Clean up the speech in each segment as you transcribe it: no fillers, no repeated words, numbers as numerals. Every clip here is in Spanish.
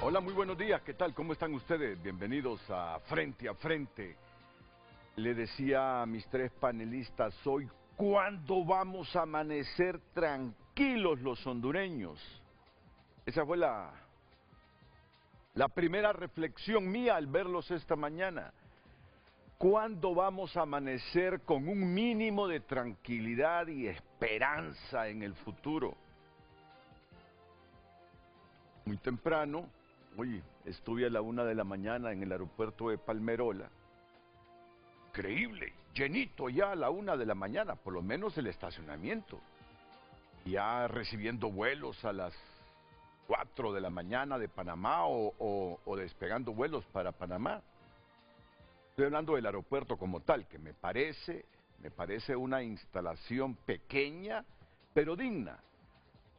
Hola, muy buenos días, ¿qué tal? ¿Cómo están ustedes? Bienvenidos a Frente a Frente. Le decía a mis tres panelistas hoy, ¿cuándo vamos a amanecer tranquilos los hondureños? Esa fue la primera reflexión mía al verlos esta mañana. ¿Cuándo vamos a amanecer con un mínimo de tranquilidad y esperanza en el futuro? Muy temprano, hoy estuve a la 1 de la mañana en el aeropuerto de Palmerola. Increíble, llenito ya a la 1 de la mañana, por lo menos el estacionamiento. Ya recibiendo vuelos a las 4 de la mañana de Panamá o despegando vuelos para Panamá. Estoy hablando del aeropuerto como tal, que me parece una instalación pequeña, pero digna.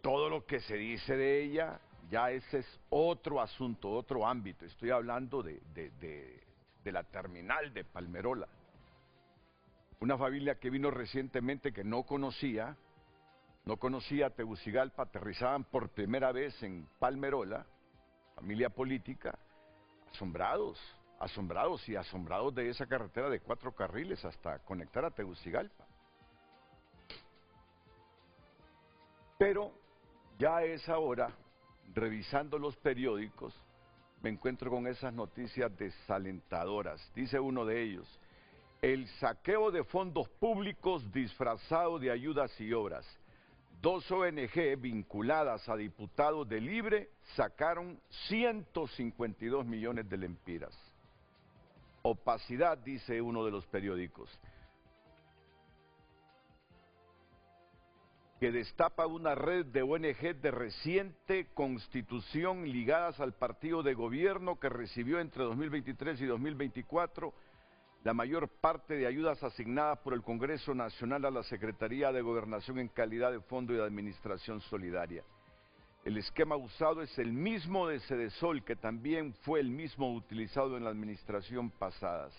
Todo lo que se dice de ella, ya ese es otro asunto, otro ámbito. Estoy hablando de la terminal de Palmerola. Una familia que vino recientemente que no conocía Tegucigalpa, aterrizaban por primera vez en Palmerola, familia política, asombrados de esa carretera de 4 carriles hasta conectar a Tegucigalpa. Pero ya a esa hora, revisando los periódicos, me encuentro con esas noticias desalentadoras. Dice uno de ellos, el saqueo de fondos públicos disfrazado de ayudas y obras. 2 ONG vinculadas a diputados de Libre sacaron 152 millones de lempiras. Opacidad, dice uno de los periódicos, que destapa una red de ONG de reciente constitución ligadas al partido de gobierno que recibió entre 2023 y 2024 la mayor parte de ayudas asignadas por el Congreso Nacional a la Secretaría de Gobernación en calidad de Fondo de Administración Solidaria. El esquema usado es el mismo de Cedesol, que también fue el mismo utilizado en la administración pasadas.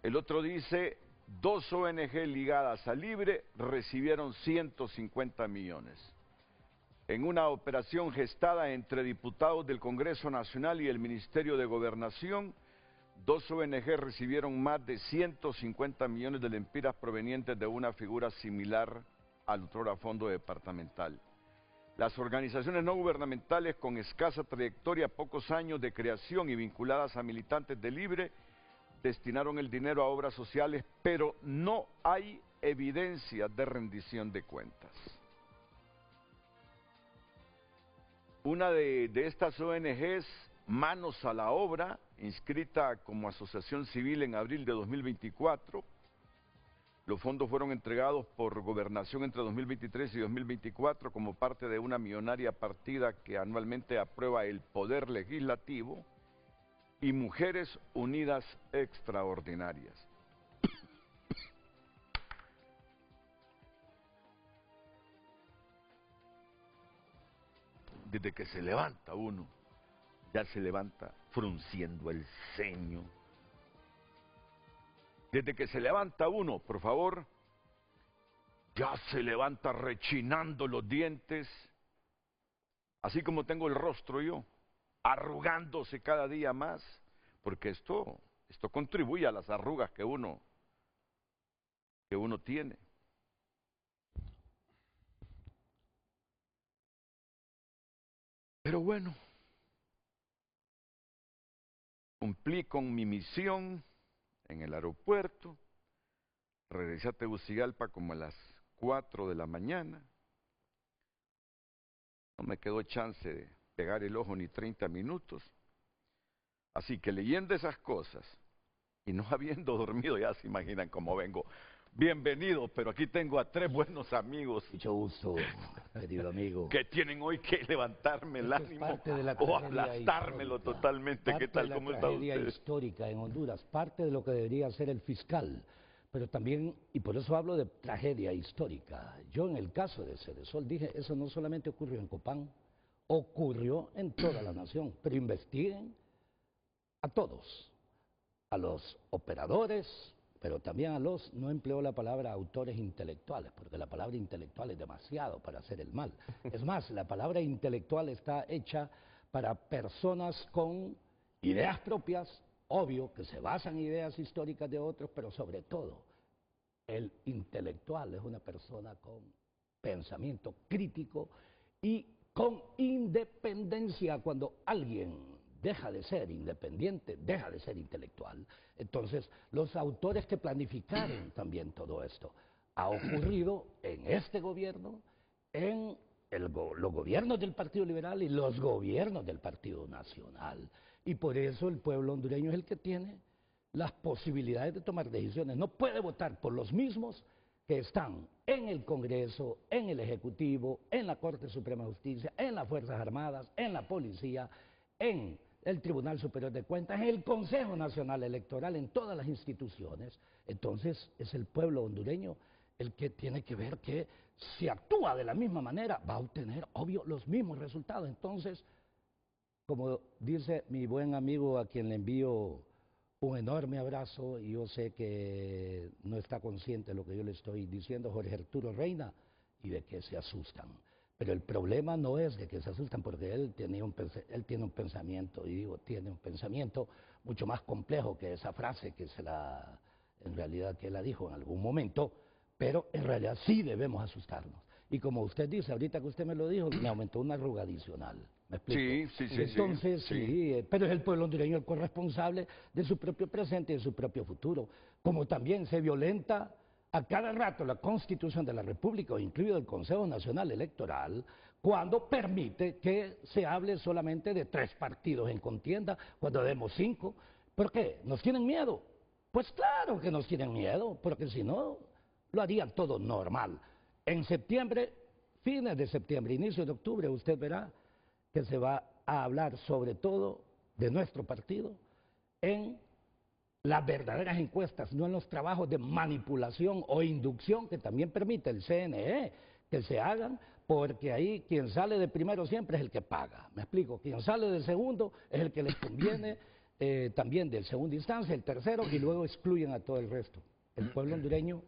El otro dice, 2 ONG ligadas a Libre recibieron 150 millones. En una operación gestada entre diputados del Congreso Nacional y el Ministerio de Gobernación, 2 ONG recibieron más de 150 millones de lempiras provenientes de una figura similar al otrora fondo departamental. Las organizaciones no gubernamentales con escasa trayectoria, pocos años de creación y vinculadas a militantes de Libre, destinaron el dinero a obras sociales, pero no hay evidencia de rendición de cuentas. Una de estas ONGs, Manos a la Obra, inscrita como asociación civil en abril de 2024, los fondos fueron entregados por Gobernación entre 2023 y 2024 como parte de una millonaria partida que anualmente aprueba el Poder Legislativo, y Mujeres Unidas Extraordinarias. Desde que se levanta uno, ya se levanta frunciendo el ceño. Desde que se levanta uno, por favor, ya se levanta rechinando los dientes, así como tengo el rostro yo, arrugándose cada día más, porque esto contribuye a las arrugas que uno tiene. Pero bueno, cumplí con mi misión en el aeropuerto, regresé a Tegucigalpa como a las 4 de la mañana, no me quedó chance de pegar el ojo ni 30 minutos, así que leyendo esas cosas y no habiendo dormido, ya se imaginan cómo vengo. Bienvenido, pero aquí tengo a 3 buenos amigos. Mucho gusto, querido amigo. Que tienen hoy que levantarme el ánimo o aplastármelo totalmente. ¿Qué tal? ¿Cómo está usted? Parte de la tragedia histórica en Honduras, parte de lo que debería ser el fiscal, pero también, y por eso hablo de tragedia histórica. Yo en el caso de Cedesol dije, eso no solamente ocurrió en Copán, ocurrió en toda la nación, pero investiguen a todos, a los operadores, pero también a los, no empleo la palabra autores intelectuales, porque la palabra intelectual es demasiado para hacer el mal. Es más, la palabra intelectual está hecha para personas con ideas propias, obvio que se basan en ideas históricas de otros, pero sobre todo el intelectual es una persona con pensamiento crítico y con independencia. Cuando alguien deja de ser independiente, deja de ser intelectual. Entonces, los autores que planificaron también todo esto ha ocurrido en este gobierno, en los gobiernos del Partido Liberal y los gobiernos del Partido Nacional. Y por eso el pueblo hondureño es el que tiene las posibilidades de tomar decisiones. No puede votar por los mismos que están en el Congreso, en el Ejecutivo, en la Corte Suprema de Justicia, en las Fuerzas Armadas, en la Policía, en el Tribunal Superior de Cuentas, en el Consejo Nacional Electoral, en todas las instituciones. Entonces es el pueblo hondureño el que tiene que ver que si actúa de la misma manera va a obtener, obvio, los mismos resultados. Entonces, como dice mi buen amigo a quien le envío un enorme abrazo, y yo sé que no está consciente de lo que yo le estoy diciendo, Jorge Arturo Reina, y de que se asustan. Pero el problema no es de que se asustan, porque él tiene un pensamiento, y digo, tiene un pensamiento mucho más complejo que esa frase que en realidad que la dijo en algún momento, pero en realidad sí debemos asustarnos. Y como usted dice, ahorita que usted me lo dijo, me aumentó una arruga adicional. ¿Me explico? Sí, sí, sí. Entonces, sí, pero es el pueblo hondureño el corresponsable de su propio presente y de su propio futuro. Como también se violenta a cada rato la Constitución de la República, incluido el Consejo Nacional Electoral, cuando permite que se hable solamente de 3 partidos en contienda, cuando debemos 5. ¿Por qué? ¿Nos tienen miedo? Pues claro que nos tienen miedo, porque si no, lo harían todo normal. En septiembre, fines de septiembre, inicio de octubre, usted verá que se va a hablar sobre todo de nuestro partido en las verdaderas encuestas, no en los trabajos de manipulación o inducción que también permite el CNE que se hagan, porque ahí quien sale de primero siempre es el que paga. ¿Me explico? Quien sale de segundo es el que les conviene también del segunda instancia, el tercero, y luego excluyen a todo el resto. El pueblo hondureño,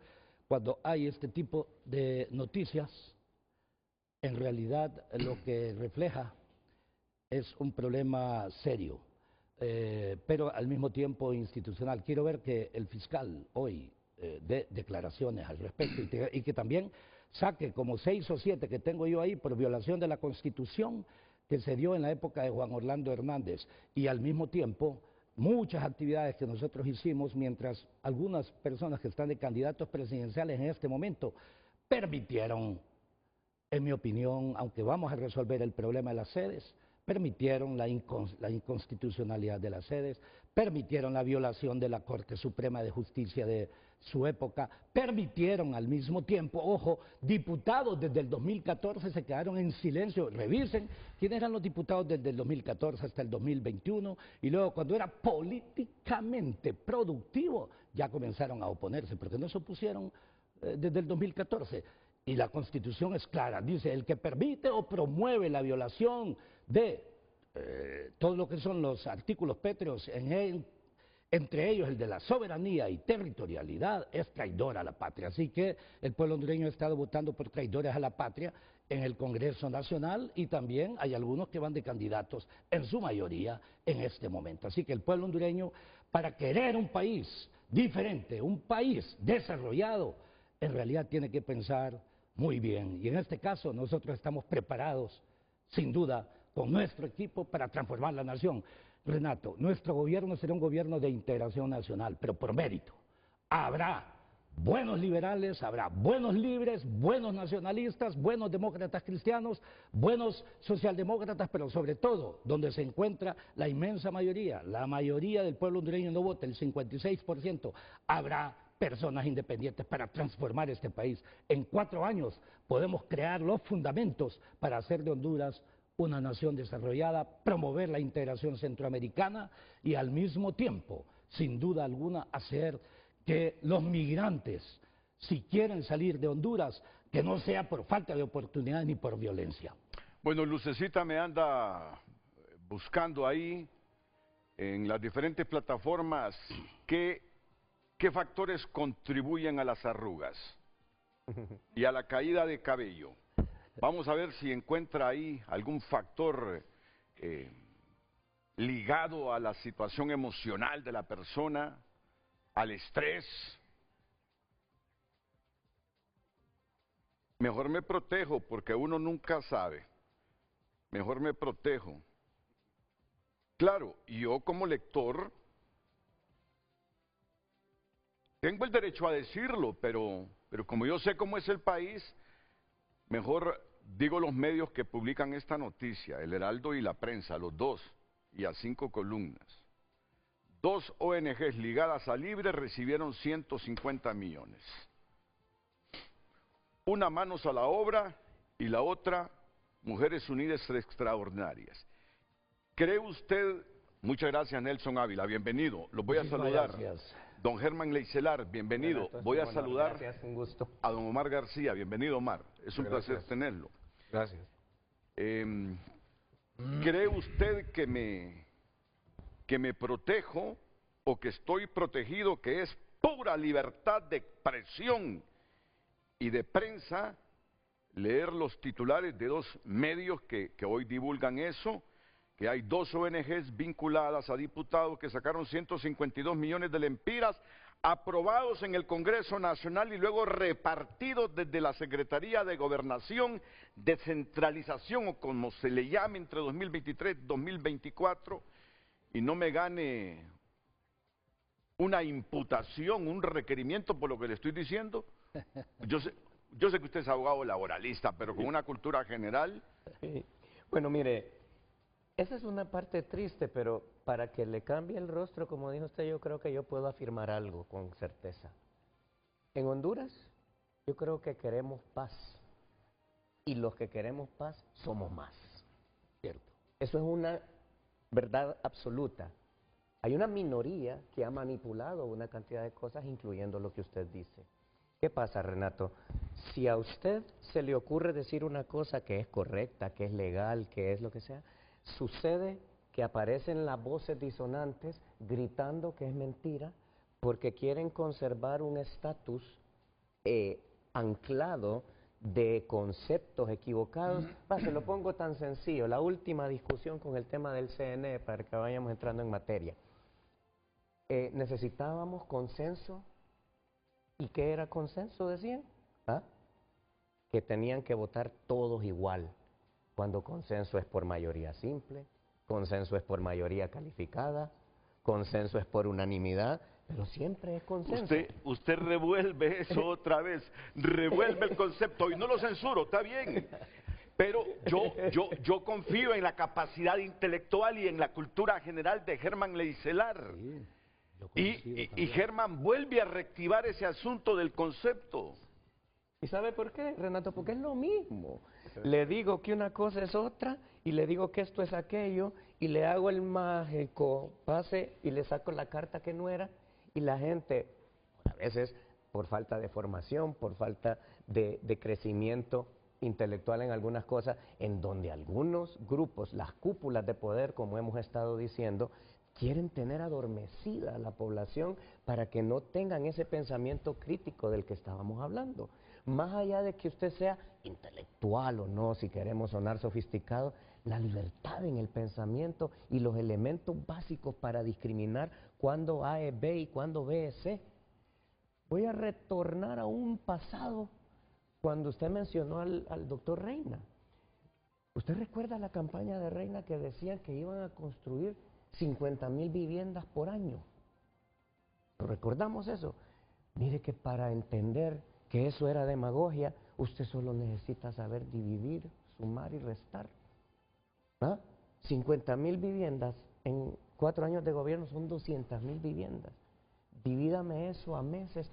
cuando hay este tipo de noticias, en realidad lo que refleja es un problema serio, pero al mismo tiempo institucional. Quiero ver que el fiscal hoy dé declaraciones al respecto y que también saque como 6 o 7 que tengo yo ahí por violación de la Constitución que se dio en la época de Juan Orlando Hernández, y al mismo tiempo muchas actividades que nosotros hicimos mientras algunas personas que están de candidatos presidenciales en este momento permitieron, en mi opinión, aunque vamos a resolver el problema de las sedes, permitieron la inconstitucionalidad de las sedes, permitieron la violación de la Corte Suprema de Justicia de su época, permitieron al mismo tiempo, ojo, diputados desde el 2014 se quedaron en silencio. Revisen quiénes eran los diputados desde el 2014 hasta el 2021, y luego cuando era políticamente productivo ya comenzaron a oponerse, porque no se opusieron desde el 2014. Y la Constitución es clara, dice, el que permite o promueve la violación de todo lo que son los artículos pétreos, entre ellos el de la soberanía y territorialidad, es traidor a la patria. Así que el pueblo hondureño ha estado votando por traidores a la patria en el Congreso Nacional, y también hay algunos que van de candidatos, en su mayoría, en este momento. Así que el pueblo hondureño, para querer un país diferente, un país desarrollado, en realidad tiene que pensar muy bien. Y en este caso nosotros estamos preparados, sin duda, con nuestro equipo para transformar la nación. Renato, nuestro gobierno será un gobierno de integración nacional, pero por mérito. Habrá buenos liberales, habrá buenos libres, buenos nacionalistas, buenos demócratas cristianos, buenos socialdemócratas, pero sobre todo, donde se encuentra la inmensa mayoría, la mayoría del pueblo hondureño no vota, el 56%, habrá personas independientes para transformar este país. En 4 años podemos crear los fundamentos para hacer de Honduras una nación desarrollada, promover la integración centroamericana y al mismo tiempo, sin duda alguna, hacer que los migrantes, si quieren salir de Honduras, que no sea por falta de oportunidad ni por violencia. Bueno, Lucecita me anda buscando ahí en las diferentes plataformas qué factores contribuyen a las arrugas y a la caída de cabello. Vamos a ver si encuentra ahí algún factor eh, ligado a la situación emocional de la persona, al estrés. Mejor me protejo porque uno nunca sabe. Mejor me protejo. Claro, yo como lector tengo el derecho a decirlo, pero como yo sé cómo es el país, mejor digo los medios que publican esta noticia, El Heraldo y La Prensa, los dos, y a 5 columnas. 2 ONGs ligadas a Libre recibieron 150 millones. Una Manos a la Obra y la otra Mujeres Unidas Extraordinarias. ¿Cree usted? Muchas gracias, Nelson Ávila, bienvenido. Los voy a saludar. Gracias. Don Germán Leicelar, bienvenido. Voy a saludar gracias, un gusto. a don Omar García. Bienvenido, Omar. Es un placer tenerlo. Gracias. ¿Cree usted que me protejo o que estoy protegido, que es pura libertad de expresión y de prensa leer los titulares de 2 medios que hoy divulgan eso? Que hay 2 ONGs vinculadas a diputados que sacaron 152 millones de lempiras aprobados en el Congreso Nacional y luego repartidos desde la Secretaría de Gobernación, descentralización o como se le llame entre 2023 y 2024, y no me gane una imputación, un requerimiento por lo que le estoy diciendo. Yo sé que usted es abogado laboralista, pero con una cultura general. Bueno, mire, esa es una parte triste, pero para que le cambie el rostro, como dijo usted, yo creo que yo puedo afirmar algo con certeza. En Honduras, yo creo que queremos paz. Y los que queremos paz somos más. ¿Cierto? Eso es una verdad absoluta. Hay una minoría que ha manipulado una cantidad de cosas, incluyendo lo que usted dice. ¿Qué pasa, Renato? Si a usted se le ocurre decir una cosa que es correcta, que es legal, que es lo que sea, sucede que aparecen las voces disonantes gritando que es mentira porque quieren conservar un estatus anclado de conceptos equivocados. Se lo pongo tan sencillo, la última discusión con el tema del CNE para que vayamos entrando en materia. Necesitábamos consenso. ¿Y qué era consenso, decían? ¿Ah? Que tenían que votar todos igual, cuando consenso es por mayoría simple, consenso es por mayoría calificada, consenso es por unanimidad, pero siempre es consenso. Usted revuelve eso otra vez, revuelve el concepto, y no lo censuro, está bien. Pero yo confío en la capacidad intelectual y en la cultura general de Germán Leicelar. Sí. Y Germán vuelve a reactivar ese asunto del concepto. ¿Y sabe por qué, Renato? Porque es lo mismo. Le digo que una cosa es otra y le digo que esto es aquello y le hago el mágico pase y le saco la carta que no era y la gente, a veces por falta de formación, por falta de crecimiento intelectual en algunas cosas, en donde algunos grupos, las cúpulas de poder, como hemos estado diciendo, quieren tener adormecida a la población para que no tengan ese pensamiento crítico del que estábamos hablando. Más allá de que usted sea intelectual o no, si queremos sonar sofisticados, la libertad en el pensamiento y los elementos básicos para discriminar cuándo A es B y cuándo B es C. Voy a retornar a un pasado cuando usted mencionó al doctor Reina. ¿Usted recuerda la campaña de Reina que decían que iban a construir 50,000 viviendas por año? ¿Recordamos eso? Mire que para entender que eso era demagogia, usted solo necesita saber dividir, sumar y restar. 50,000 viviendas en 4 años de gobierno son 200,000 viviendas. Divídame eso a meses,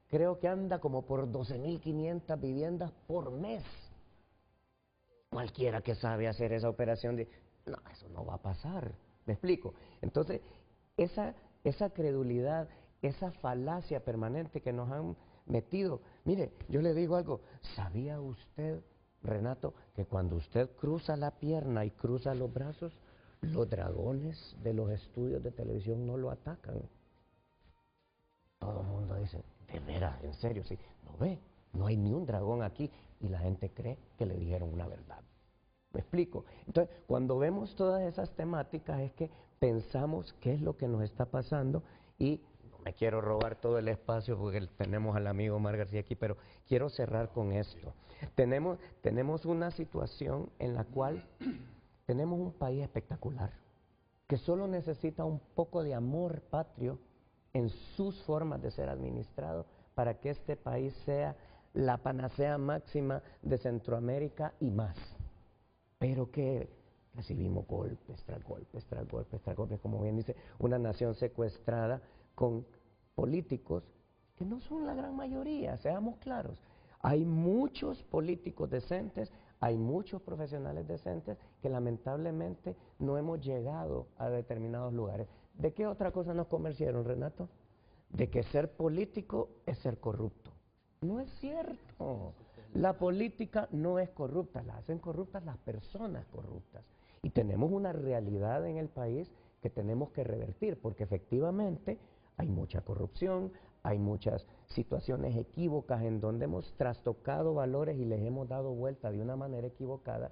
creo que anda como por 12,500 viviendas por mes. Cualquiera que sabe hacer esa operación de, no, eso no va a pasar. ¿Me explico? Entonces, esa credulidad, esa falacia permanente que nos han metido. Mire, yo le digo algo, ¿sabía usted, Renato, que cuando usted cruza la pierna y cruza los brazos, los dragones de los estudios de televisión no lo atacan? Todo el mundo dice, de veras, en serio, sí. No ve, no hay ni un dragón aquí y la gente cree que le dijeron una verdad. ¿Me explico? Entonces, cuando vemos todas esas temáticas es que pensamos qué es lo que nos está pasando y no me quiero robar todo el espacio porque tenemos al amigo Omar García aquí, pero quiero cerrar con esto. Tenemos una situación en la cual tenemos un país espectacular que solo necesita un poco de amor patrio en sus formas de ser administrado para que este país sea la panacea máxima de Centroamérica y más. Pero que recibimos golpes tras golpes, tras golpes, tras golpes, como bien dice, una nación secuestrada con políticos que no son la gran mayoría, seamos claros. Hay muchos políticos decentes, hay muchos profesionales decentes que lamentablemente no hemos llegado a determinados lugares. ¿De qué otra cosa nos convencieron, Renato? De que ser político es ser corrupto. No es cierto. La política no es corrupta, la hacen corruptas las personas corruptas. Y tenemos una realidad en el país que tenemos que revertir, porque efectivamente hay mucha corrupción, hay muchas situaciones equívocas en donde hemos trastocado valores y les hemos dado vuelta de una manera equivocada,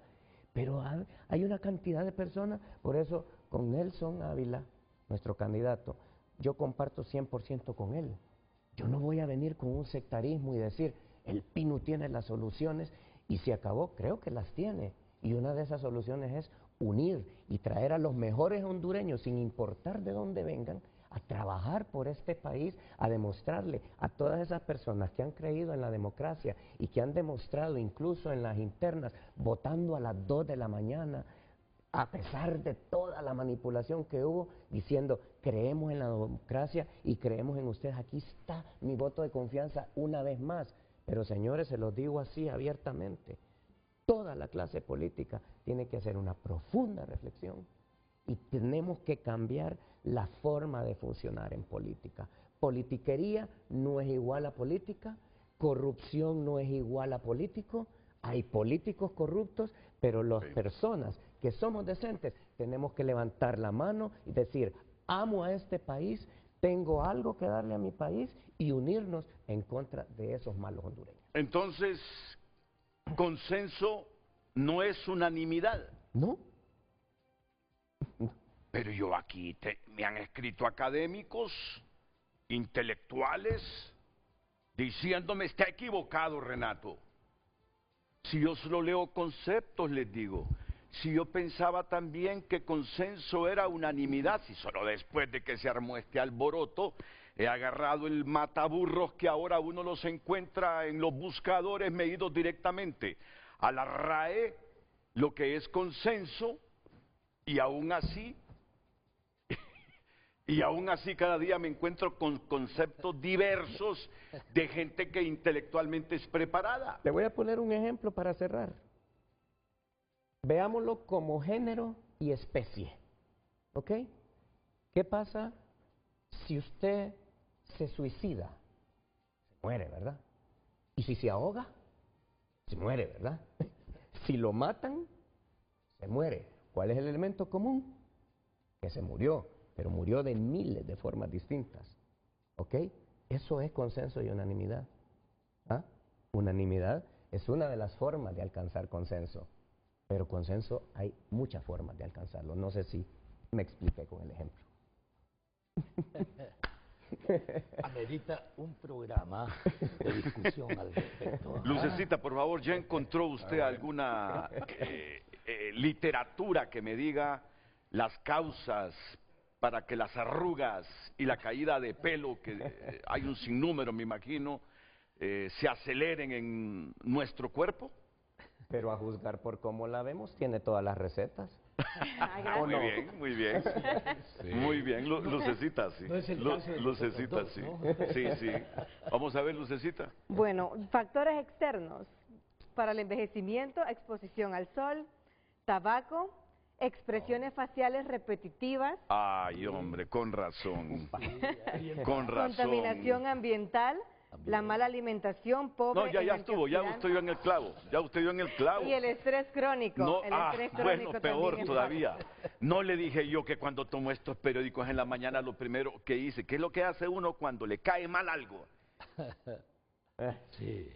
pero hay una cantidad de personas, por eso con Nelson Ávila, nuestro candidato, yo comparto 100% con él. Yo no voy a venir con un sectarismo y decir, el PINU tiene las soluciones y se acabó, creo que las tiene. Y una de esas soluciones es unir y traer a los mejores hondureños, sin importar de dónde vengan, a trabajar por este país, a demostrarle a todas esas personas que han creído en la democracia y que han demostrado incluso en las internas, votando a las 2 de la mañana, a pesar de toda la manipulación que hubo, diciendo, creemos en la democracia y creemos en ustedes, aquí está mi voto de confianza una vez más. Pero señores, se los digo así abiertamente, toda la clase política tiene que hacer una profunda reflexión y tenemos que cambiar la forma de funcionar en política. Politiquería no es igual a política, corrupción no es igual a político, hay políticos corruptos, pero las personas que somos decentes tenemos que levantar la mano y decir, amo a este país, tengo algo que darle a mi país y unirnos en contra de esos malos hondureños. Entonces, consenso no es unanimidad. ¿No? Pero yo aquí me han escrito académicos, intelectuales, diciéndome, está equivocado, Renato. Si yo solo leo conceptos, les digo. Si yo pensaba también que consenso era unanimidad, si solo después de que se armó este alboroto, he agarrado el mataburros que ahora uno los encuentra en los buscadores medidos directamente a la RAE, lo que es consenso, y aún así cada día me encuentro con conceptos diversos de gente que intelectualmente es preparada. Le voy a poner un ejemplo para cerrar. Veámoslo como género y especie, ¿ok? ¿Qué pasa si usted se suicida? Se muere, ¿verdad? Y si se ahoga, se muere, ¿verdad? Si lo matan, se muere. ¿Cuál es el elemento común? Que se murió, pero murió de miles de formas distintas, ¿ok? Eso es consenso y unanimidad. ¿Ah? Unanimidad es una de las formas de alcanzar consenso. Pero consenso hay muchas formas de alcanzarlo. No sé si me expliqué con el ejemplo. Amerita un programa de discusión al respecto. Lucecita, por favor, ¿ya encontró usted alguna literatura que me diga las causas para que las arrugas y la caída de pelo, que hay un sinnúmero, me imagino, se aceleren en nuestro cuerpo? Pero a juzgar por cómo la vemos, tiene todas las recetas. Muy bien, muy bien. Sí. Muy bien, Lucecita, sí. No es el caso de Lucecita, nosotros sí. dos, ¿no? Sí, sí. Vamos a ver, Lucecita. Bueno, factores externos para el envejecimiento, exposición al sol, tabaco, expresiones faciales repetitivas. Ay, hombre, con razón. Con razón. Contaminación ambiental, la mala alimentación, pobre. No, ya estuvo, ya usted dio en el clavo, Y el estrés crónico. No, el estrés crónico bueno, peor también todavía. No le dije yo que cuando tomo estos periódicos en la mañana lo primero que hice, ¿qué es lo que hace uno cuando le cae mal algo? Sí.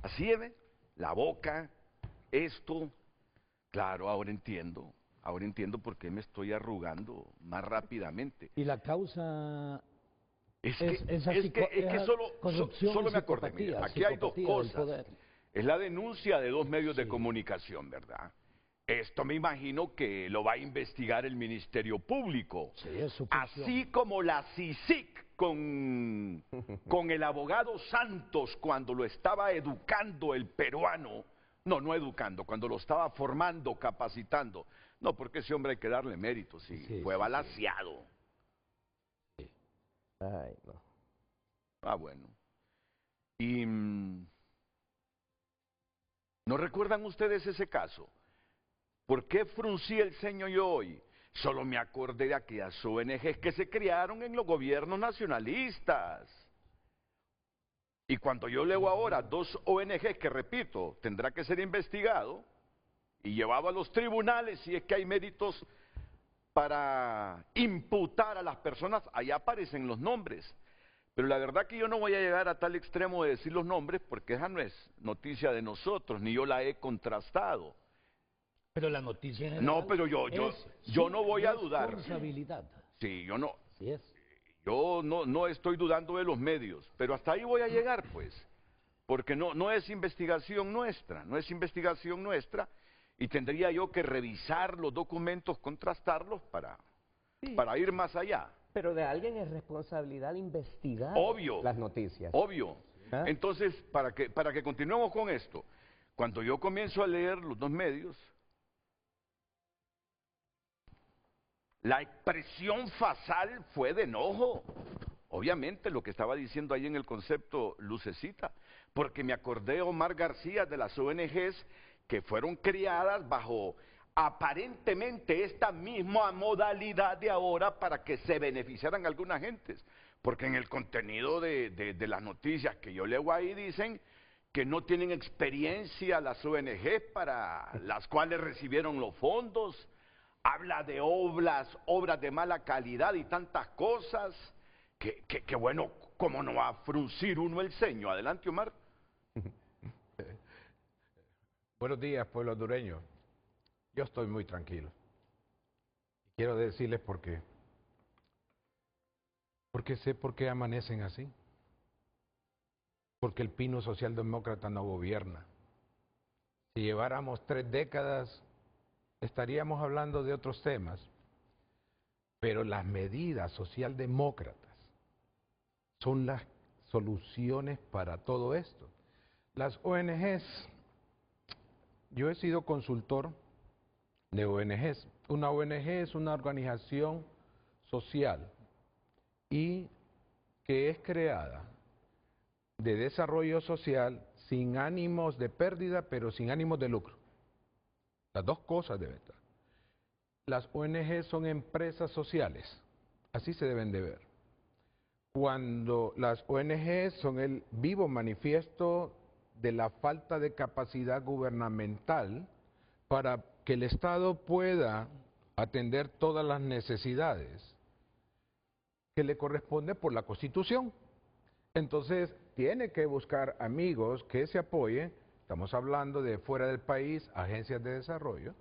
Así es, ¿ve? La boca, esto, Claro, ahora entiendo por qué me estoy arrugando más rápidamente. Y la causa Es es que, esa es que, es que corrupción solo y me acordé, mire, psicopatía, aquí hay dos psicopatía del cosas. poder. Es la denuncia de dos medios de Sí. comunicación, ¿verdad? Esto me imagino que lo va a investigar el Ministerio Público. Sí, es su función. Así como la CICIC con el abogado Santos cuando lo estaba educando el peruano, no educando, cuando lo estaba formando, capacitando. No, porque ese hombre hay que darle mérito, sí, Sí, fue sí, balaceado. Ay, no. Ah, bueno. Y ¿no recuerdan ustedes ese caso? ¿Por qué fruncí el ceño yo hoy? Solo me acordé de aquellas ONGs que se crearon en los gobiernos nacionalistas. Y cuando yo leo ahora dos ONGs que, repito, tendrá que ser investigado y llevado a los tribunales si es que hay méritos para imputar a las personas, allá aparecen los nombres. Pero la verdad que yo no voy a llegar a tal extremo de decir los nombres porque esa no es noticia de nosotros, ni yo la he contrastado. Pero la noticia en No, general pero yo no voy a dudar. responsabilidad. Sí, Así es. yo no estoy dudando de los medios, pero hasta ahí voy a llegar, pues, porque no es investigación nuestra, no es investigación nuestra, y tendría yo que revisar los documentos, contrastarlos para ir más allá. Pero de alguien es responsabilidad investigar Obvio. las noticias. Obvio. ¿Ah? Entonces, para que continuemos con esto, cuando yo comienzo a leer los dos medios, la expresión facial fue de enojo. Obviamente lo que estaba diciendo ahí en el concepto lucecita, porque me acordé de Omar García de las ONGs que fueron criadas bajo aparentemente esta misma modalidad de ahora para que se beneficiaran algunas gentes. Porque en el contenido de las noticias que yo leo ahí dicen que no tienen experiencia las ONGs para las cuales recibieron los fondos. Habla de obras de mala calidad y tantas cosas, que bueno, ¿cómo no va a fruncir uno el ceño? Adelante, Omar. Buenos días, pueblo hondureño. Yo estoy muy tranquilo. Quiero decirles por qué. Porque sé por qué amanecen así. Porque el pino socialdemócrata no gobierna. Si lleváramos 3 décadas, estaríamos hablando de otros temas. Pero las medidas socialdemócratas son las soluciones para todo esto. Las ONGs, yo he sido consultor de ONGs. Una ONG es una organización social y que es creada de desarrollo social sin ánimos de pérdida, pero sin ánimos de lucro. Las dos cosas deben estar. Las ONG son empresas sociales, así se deben de ver. Cuando las ONG son el vivo manifiesto de la falta de capacidad gubernamental para que el Estado pueda atender todas las necesidades que le corresponde por la Constitución. Entonces, tiene que buscar amigos que se apoyen, estamos hablando de fuera del país, agencias de desarrollo,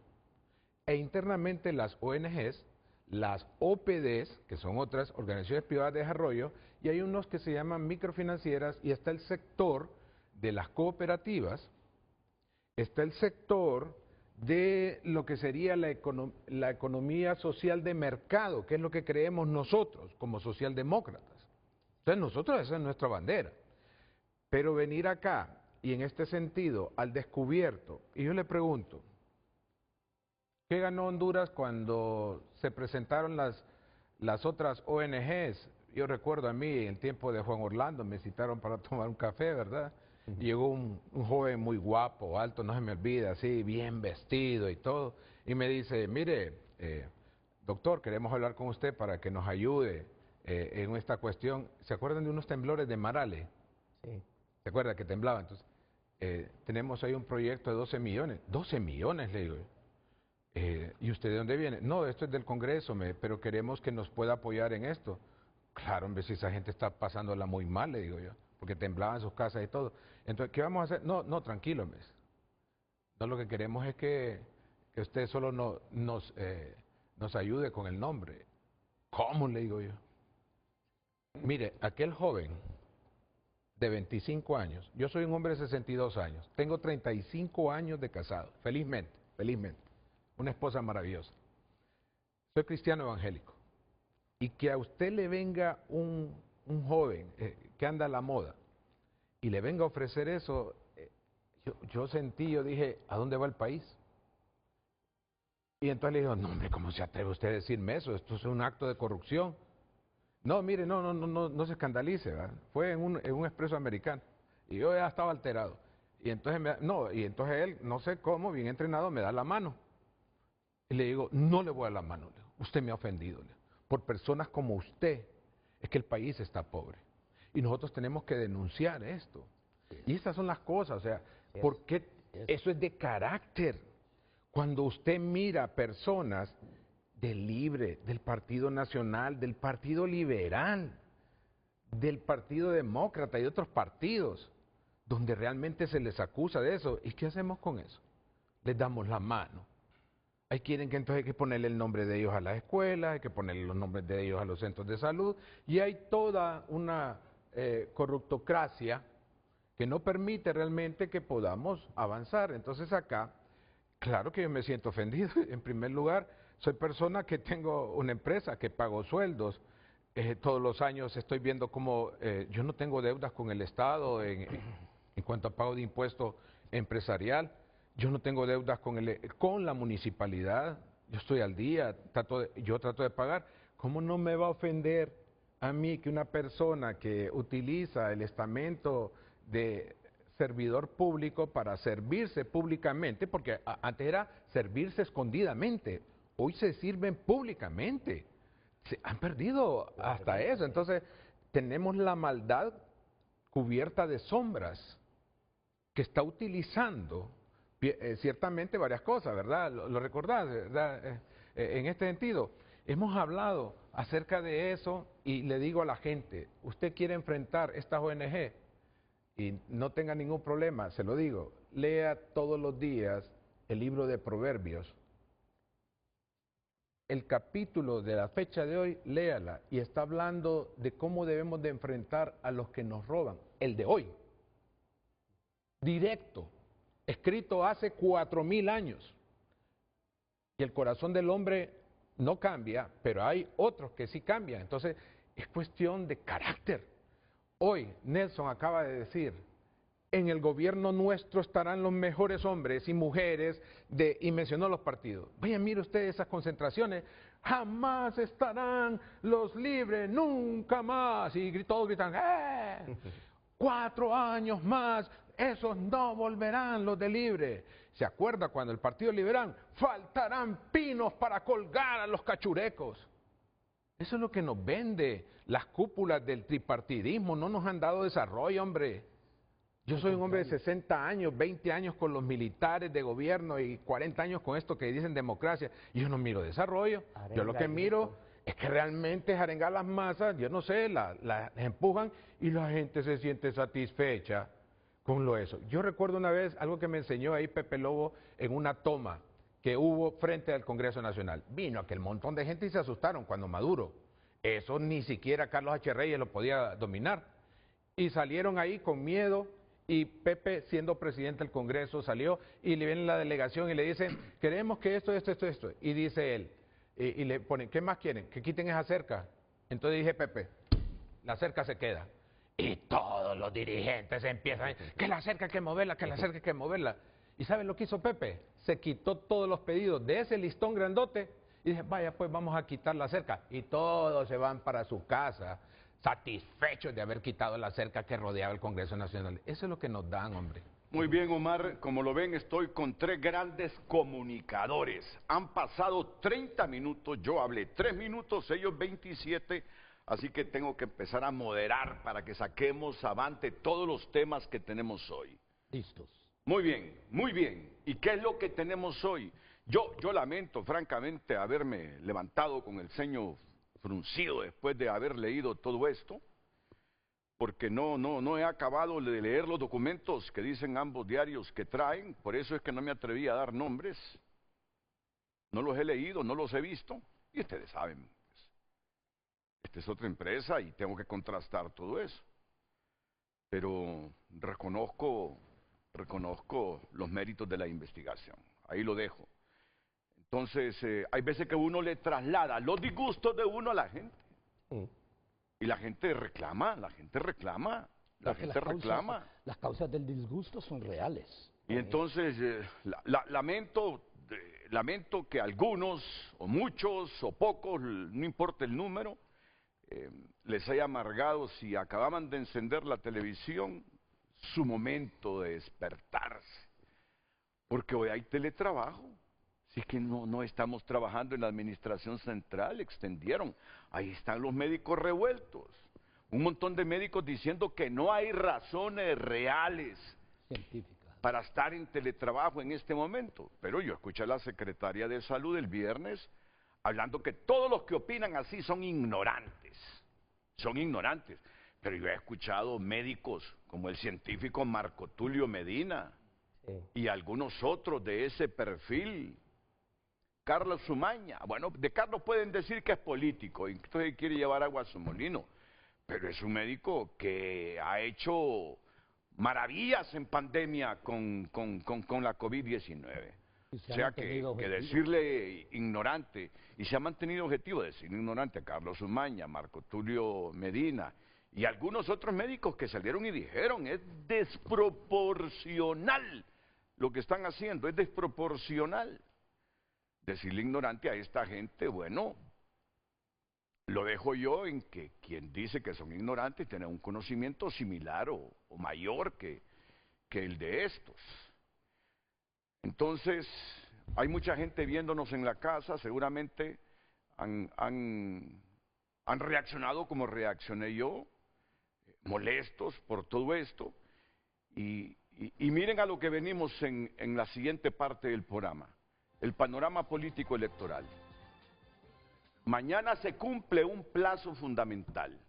e internamente las ONGs, las OPDs, que son otras organizaciones privadas de desarrollo, y hay unos que se llaman microfinancieras, y está el sector de las cooperativas, está el sector de lo que sería la economía social de mercado, que es lo que creemos nosotros como socialdemócratas. Entonces nosotros esa es nuestra bandera. Pero venir acá y en este sentido al descubierto, y yo le pregunto, ¿qué ganó Honduras cuando se presentaron las otras ONGs? Yo recuerdo a mí, en el tiempo de Juan Orlando, me citaron para tomar un café, ¿verdad? Llegó un joven muy guapo, alto, no se me olvida, así, bien vestido y todo, y me dice, mire, doctor, queremos hablar con usted para que nos ayude en esta cuestión. ¿Se acuerdan de unos temblores de Marale? Sí. ¿Se acuerdan que temblaban? Entonces, tenemos ahí un proyecto de 12 millones. 12 millones, le digo. ¿Y usted de dónde viene? No, esto es del Congreso, pero queremos que nos pueda apoyar en esto. Claro, hombre, si esa gente está pasándola muy mal, le digo yo, porque temblaban sus casas y todo. Entonces, ¿qué vamos a hacer? No, tranquilo, hombre. No, lo que queremos es que que usted solo nos ayude con el nombre. ¿Cómo le digo yo? Mire, aquel joven de 25 años, yo soy un hombre de 62 años, tengo 35 años de casado, felizmente, una esposa maravillosa. Soy cristiano evangélico. Y que a usted le venga un joven que anda a la moda y le venga a ofrecer eso, yo dije, ¿a dónde va el país? Y entonces le digo, no hombre, ¿cómo se atreve usted a decirme eso? Esto es un acto de corrupción. No, mire, no se escandalice, ¿verdad? Fue en un expreso americano y yo ya estaba alterado. Y entonces, entonces él, no sé cómo, bien entrenado, me da la mano. Y le digo, no le voy a dar la mano, le digo, usted me ha ofendido. Le digo. Por personas como usted es que el país está pobre. Y nosotros tenemos que denunciar esto. Y estas son las cosas, o sea, porque eso es de carácter. Cuando usted mira personas del Libre, del Partido Nacional, del Partido Liberal, del Partido Demócrata y de otros partidos, donde realmente se les acusa de eso, ¿y qué hacemos con eso? Les damos la mano. Ahí quieren que entonces hay que ponerle el nombre de ellos a las escuelas, hay que ponerle los nombres de ellos a los centros de salud, y hay toda una corruptocracia que no permite realmente que podamos avanzar. Entonces acá, claro que yo me siento ofendido. En primer lugar, soy persona que tengo una empresa, que pago sueldos. Todos los años estoy viendo cómo yo no tengo deudas con el Estado en cuanto a pago de impuesto empresarial. Yo no tengo deudas con la municipalidad. Yo estoy al día, yo trato de pagar. ¿Cómo no me va a ofender a mí que una persona que utiliza el estamento de servidor público para servirse públicamente, porque antes era servirse escondidamente, hoy se sirven públicamente, se han perdido hasta eso? Entonces tenemos la maldad cubierta de sombras que está utilizando ciertamente varias cosas, ¿verdad? Lo recordás, ¿verdad? En este sentido, hemos hablado acerca de eso y le digo a la gente, usted quiere enfrentar estas ONG y no tenga ningún problema, se lo digo, lea todos los días el libro de Proverbios. El capítulo de la fecha de hoy, léala, y está hablando de cómo debemos de enfrentar a los que nos roban, el de hoy, directo, escrito hace 4000 años. Y el corazón del hombre no cambia, pero hay otros que sí cambian. Entonces, es cuestión de carácter. Hoy, Nelson acaba de decir, en el gobierno nuestro estarán los mejores hombres y mujeres, y mencionó los partidos. Vaya, mire usted esas concentraciones, jamás estarán los libres, nunca más. Y todos gritan, 4 años más, esos no volverán los de Libre. ¿Se acuerda cuando el Partido Liberal? Faltarán pinos para colgar a los cachurecos. Eso es lo que nos vende las cúpulas del tripartidismo. No nos han dado desarrollo, hombre. Yo soy un hombre de 60 años, 20 años con los militares de gobierno y 40 años con esto que dicen democracia. Y yo no miro desarrollo. Yo lo que miro es que realmente es arengar las masas, yo no sé, las empujan y la gente se siente satisfecha con eso. Yo recuerdo una vez algo que me enseñó ahí Pepe Lobo en una toma que hubo frente al Congreso Nacional. Vino aquel montón de gente y se asustaron cuando Maduro. Eso ni siquiera Carlos H. Reyes lo podía dominar. Y salieron ahí con miedo. Y Pepe, siendo presidente del Congreso, salió y le viene la delegación y le dicen, queremos que esto. Y dice él, y le ponen, ¿qué más quieren? Que quiten esa cerca. Entonces dije, Pepe, la cerca se queda. Y todos los dirigentes empiezan, que la cerca hay que moverla, que la cerca hay que moverla. ¿Y saben lo que hizo Pepe? Se quitó todos los pedidos de ese listón grandote y dije, vaya, pues vamos a quitar la cerca. Y todos se van para su casa, satisfechos de haber quitado la cerca que rodeaba el Congreso Nacional. Eso es lo que nos dan, hombre. Muy bien, Omar, como lo ven, estoy con 3 grandes comunicadores. Han pasado 30 minutos, yo hablé 3 minutos, ellos 27, así que tengo que empezar a moderar para que saquemos avante todos los temas que tenemos hoy. Listos. Muy bien, muy bien. ¿Y qué es lo que tenemos hoy? Yo lamento, francamente, haberme levantado con el ceño fruncido después de haber leído todo esto, porque no he acabado de leer los documentos que dicen ambos diarios que traen, por eso es que no me atreví a dar nombres. No los he leído, no los he visto, y ustedes saben, esta es otra empresa y tengo que contrastar todo eso. Pero reconozco los méritos de la investigación, ahí lo dejo. Entonces, hay veces que uno le traslada los disgustos de uno a la gente. Y la gente reclama, Las causas del disgusto son reales. Y entonces, lamento que algunos, o muchos, o pocos, no importa el número, les haya amargado, si acababan de encender la televisión, su momento de despertarse. Porque hoy hay teletrabajo. Si es que no estamos trabajando en la administración central, extendieron. Ahí están los médicos revueltos. Un montón de médicos diciendo que no hay razones reales Científicas para estar en teletrabajo en este momento. Pero yo escuché a la secretaria de Salud el viernes hablando que todos los que opinan así son ignorantes. Son ignorantes. Pero yo he escuchado médicos como el científico Marco Tulio Medina y algunos otros de ese perfil. Carlos Sumaña, bueno, de Carlos pueden decir que es político, entonces quiere llevar agua a su molino, pero es un médico que ha hecho maravillas en pandemia con la COVID-19. O sea que decirle ignorante, y se ha mantenido objetivo decir ignorante a Carlos Sumaña, Marco Tulio Medina, y algunos otros médicos que salieron y dijeron, es desproporcional lo que están haciendo, es desproporcional. Decirle ignorante a esta gente, bueno, lo dejo yo en que quien dice que son ignorantes tiene un conocimiento similar o mayor que el de estos. Entonces, hay mucha gente viéndonos en la casa, seguramente han reaccionado como reaccioné yo, molestos por todo esto, y miren a lo que venimos en la siguiente parte del programa. El panorama político electoral. Mañana se cumple un plazo fundamental.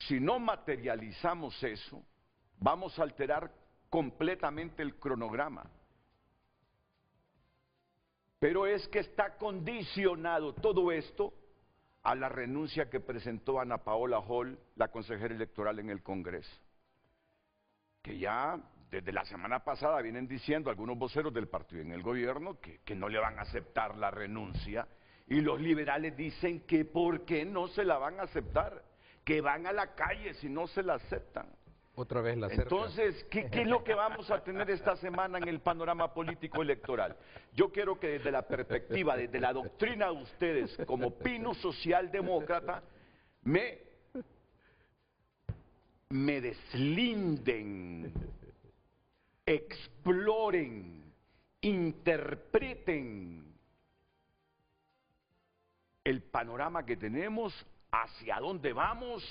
Si no materializamos eso, vamos a alterar completamente el cronograma. Pero es que está condicionado todo esto a la renuncia que presentó Ana Paola Hall, la consejera electoral en el Congreso. Que ya desde la semana pasada vienen diciendo algunos voceros del partido en el gobierno que no le van a aceptar la renuncia, y los liberales dicen que ¿por qué no se la van a aceptar? Que van a la calle si no se la aceptan. Otra vez la cerca. Entonces, ¿qué es lo que vamos a tener esta semana en el panorama político electoral? Yo quiero que desde la perspectiva, desde la doctrina de ustedes, como Pino socialdemócrata, me deslinden, exploren, interpreten el panorama que tenemos, hacia dónde vamos.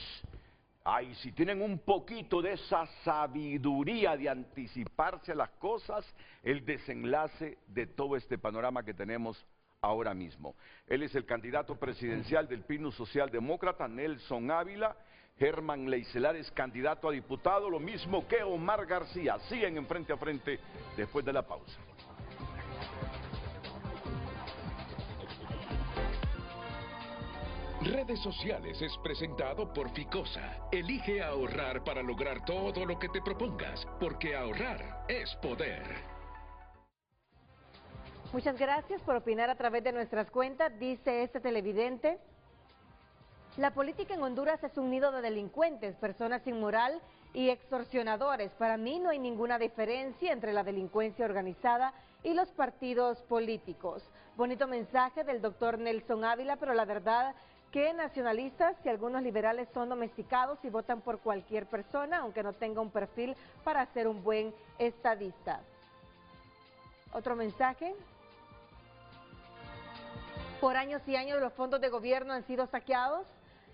Ay, si tienen un poquito de esa sabiduría de anticiparse a las cosas, el desenlace de todo este panorama que tenemos ahora mismo. Él es el candidato presidencial del Pino socialdemócrata, Nelson Ávila. Germán Leicelar es candidato a diputado, lo mismo que Omar García. Siguen en Frente a Frente después de la pausa. Redes Sociales es presentado por Ficosa. Elige ahorrar para lograr todo lo que te propongas, porque ahorrar es poder. Muchas gracias por opinar a través de nuestras cuentas. Dice este televidente: la política en Honduras es un nido de delincuentes, personas sin moral y extorsionadores. Para mí no hay ninguna diferencia entre la delincuencia organizada y los partidos políticos. Bonito mensaje del doctor Nelson Ávila, pero la verdad que nacionalistas y algunos liberales son domesticados y votan por cualquier persona, aunque no tenga un perfil para ser un buen estadista. Otro mensaje. Por años y años los fondos de gobierno han sido saqueados.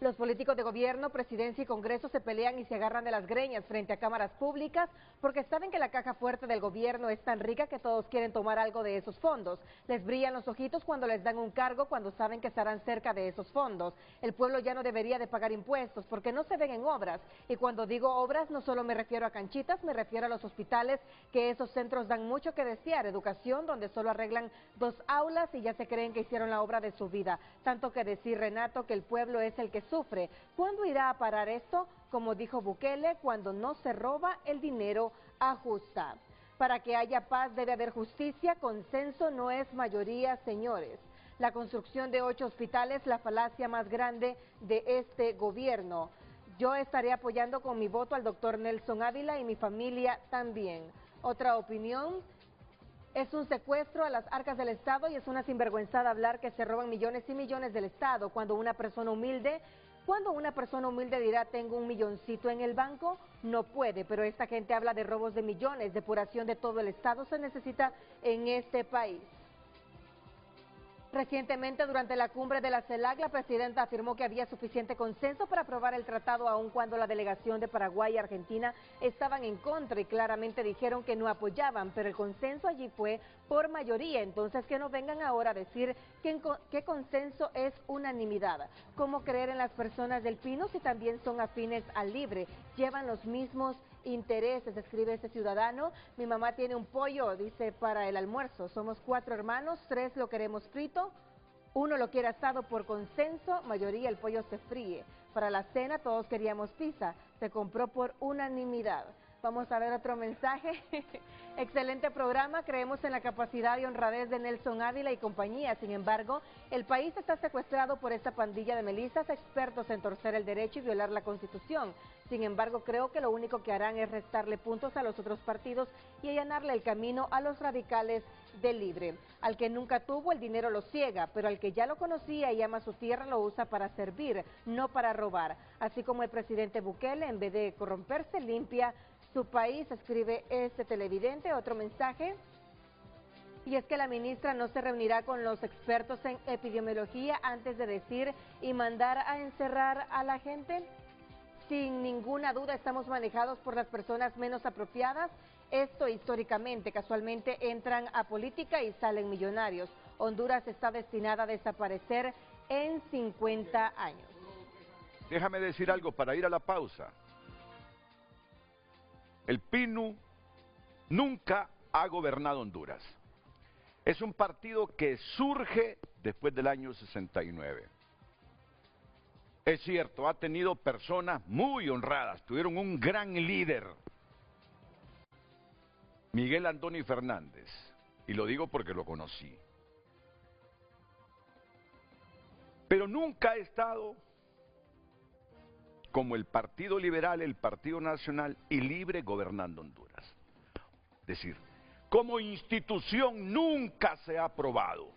Los políticos de gobierno, presidencia y Congreso se pelean y se agarran de las greñas frente a cámaras públicas porque saben que la caja fuerte del gobierno es tan rica que todos quieren tomar algo de esos fondos. Les brillan los ojitos cuando les dan un cargo, cuando saben que estarán cerca de esos fondos. El pueblo ya no debería de pagar impuestos porque no se ven en obras. Y cuando digo obras no solo me refiero a canchitas, me refiero a los hospitales, que esos centros dan mucho que desear, educación donde solo arreglan 2 aulas y ya se creen que hicieron la obra de su vida. Tanto que decir, Renato, que el pueblo es el que sufre. ¿Cuándo irá a parar esto? Como dijo Bukele, cuando no se roba, el dinero ajusta. Para que haya paz debe haber justicia, consenso no es mayoría, señores. La construcción de 8 hospitales, la falacia más grande de este gobierno. Yo estaré apoyando con mi voto al doctor Nelson Ávila y mi familia también. Otra opinión, es un secuestro a las arcas del Estado y es una sinvergüenzada hablar que se roban millones y millones del Estado cuando una persona humilde dirá tengo un milloncito en el banco, no puede, pero esta gente habla de robos de millones, depuración de todo el Estado se necesita en este país. Recientemente, durante la cumbre de la CELAC, la presidenta afirmó que había suficiente consenso para aprobar el tratado, aun cuando la delegación de Paraguay y Argentina estaban en contra y claramente dijeron que no apoyaban, pero el consenso allí fue por mayoría, entonces que no vengan ahora a decir que consenso es unanimidad. ¿Cómo creer en las personas del Pino si también son afines al libre? Llevan los mismos intereses, escribe este ciudadano. Mi mamá tiene un pollo, dice, para el almuerzo. Somos 4 hermanos, 3 lo queremos frito, 1 lo quiere asado por consenso, mayoría el pollo se fríe. Para la cena todos queríamos pizza, se compró por unanimidad. Vamos a ver otro mensaje. Excelente programa, creemos en la capacidad y honradez de Nelson Ávila y compañía. Sin embargo, el país está secuestrado por esta pandilla de melisas expertos en torcer el derecho y violar la Constitución. Sin embargo, creo que lo único que harán es restarle puntos a los otros partidos y allanarle el camino a los radicales del Libre. Al que nunca tuvo, el dinero lo ciega, pero al que ya lo conocía y ama su tierra lo usa para servir, no para robar. Así como el presidente Bukele, en vez de corromperse, limpia su país, escribe este televidente. Otro mensaje, y es que la ministra no se reunirá con los expertos en epidemiología antes de decir y mandar a encerrar a la gente. Sin ninguna duda estamos manejados por las personas menos apropiadas. Esto históricamente, casualmente entran a política y salen millonarios. Honduras está destinada a desaparecer en 50 años. Déjame decir algo para ir a la pausa. El PINU nunca ha gobernado Honduras. Es un partido que surge después del año 69. Es cierto, ha tenido personas muy honradas, tuvieron un gran líder, Miguel Andoni Fernández, y lo digo porque lo conocí. Pero nunca ha estado como el Partido Liberal, el Partido Nacional y Libre gobernando Honduras. Es decir, como institución nunca se ha aprobado.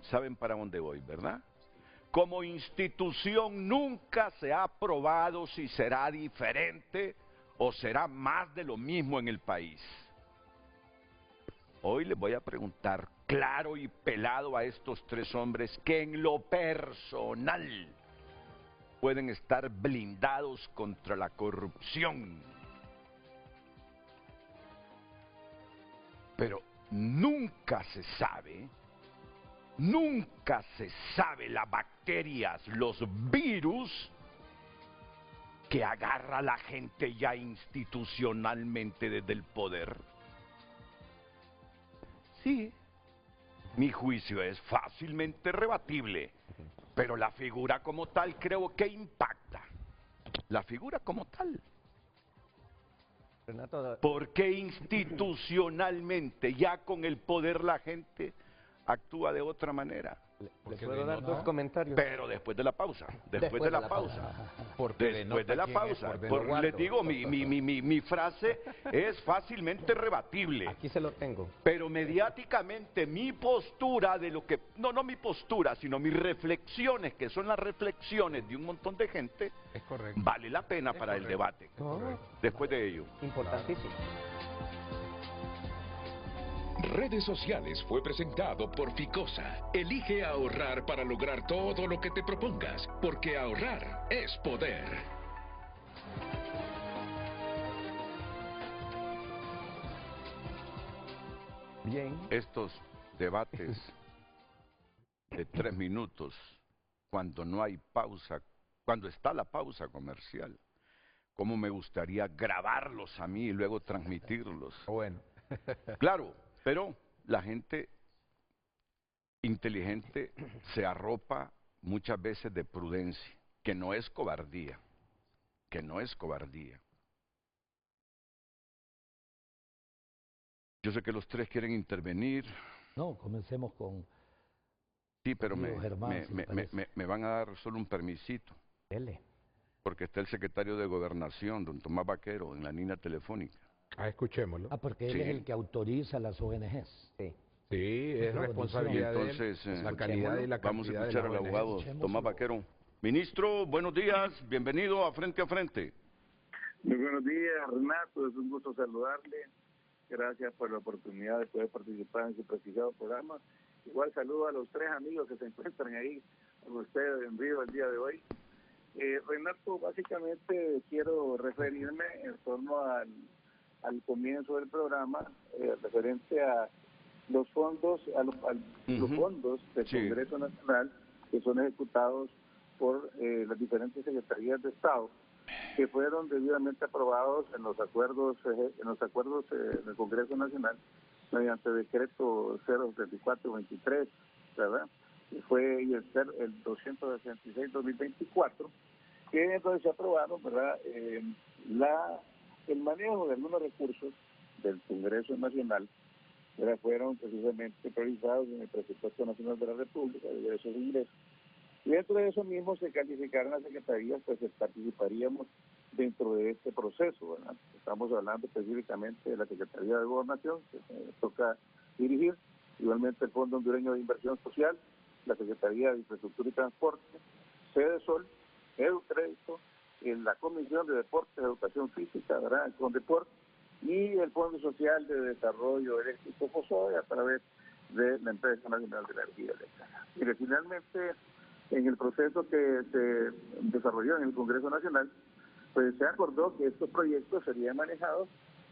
¿Saben para dónde voy, verdad? Como institución nunca se ha aprobado si será diferente o será más de lo mismo en el país. Hoy les voy a preguntar claro y pelado a estos 3 hombres que en lo personal pueden estar blindados contra la corrupción. Pero nunca se sabe las bacterias, los virus que agarra a la gente ya institucionalmente desde el poder. Sí, mi juicio es fácilmente rebatible, pero la figura como tal creo que impacta. La figura como tal. Renato, Porque institucionalmente, ya con el poder, la gente actúa de otra manera. ¿le puedo dar 2 comentarios? Pero después de la pausa, después de la pausa. Después de la pausa. Les digo, mi frase es fácilmente rebatible. Aquí se lo tengo. Pero mediáticamente mi postura de lo que, no mi postura, sino mis reflexiones, que son las reflexiones de un montón de gente, Es correcto. vale la pena para el debate. No, Después de ello. importantísimo. redes sociales fue presentado por Ficosa. Elige ahorrar para lograr todo lo que te propongas, porque ahorrar es poder. Bien. Estos debates de 3 minutos, cuando no hay pausa, cuando está la pausa comercial, cómo me gustaría grabarlos a mí y luego transmitirlos. Bueno. Claro, pero la gente inteligente se arropa muchas veces de prudencia, que no es cobardía, que no es cobardía. Yo sé que los tres quieren intervenir. No, comencemos con... Sí, pero Amigo Germán, si le parece. me van a dar solo un permisito, Dele. porque está el secretario de Gobernación, don Tomás Vaquero, en la línea telefónica. Escuchémoslo. Porque él Sí. es el que autoriza las ONGs. Sí. Sí, es No, responsabilidad de él. Entonces, La calidad y la vamos a cantidad de escuchar la al ONG. abogado Escuchémoslo. Tomás Vaquero. Ministro, buenos días, bienvenido a Frente a Frente. Muy buenos días, Renato, es un gusto saludarle. Gracias por la oportunidad de poder participar en su prestigiado programa. Igual saludo a los tres amigos que se encuentran ahí con ustedes en vivo el día de hoy. Renato, básicamente quiero referirme en torno al comienzo del programa, referente a los fondos, los fondos del Sí. Congreso Nacional que son ejecutados por las diferentes secretarías de Estado, que fueron debidamente aprobados en los acuerdos del Congreso Nacional mediante decreto 074-23, ¿verdad? Y fue el 266-2024, que entonces se aprobaron, ¿verdad? El manejo de algunos recursos del Congreso Nacional, ¿verdad? Fueron precisamente priorizados en el Presupuesto Nacional de la República, de esos ingresos. Y dentro de eso mismo se calificaron las secretarías, pues participaríamos dentro de este proceso, ¿verdad? Estamos hablando específicamente de la Secretaría de Gobernación, que me toca dirigir, igualmente el Fondo Hondureño de Inversión Social, la Secretaría de Infraestructura y Transporte, Sol, Educrédito, en la Comisión de Deportes, Educación Física, ¿verdad? El Condeport, y el Fondo Social de Desarrollo Eléctrico FOSOE a través de la Empresa Nacional de Energía Eléctrica. Y finalmente, en el proceso que se desarrolló en el Congreso Nacional, pues se acordó que estos proyectos serían manejados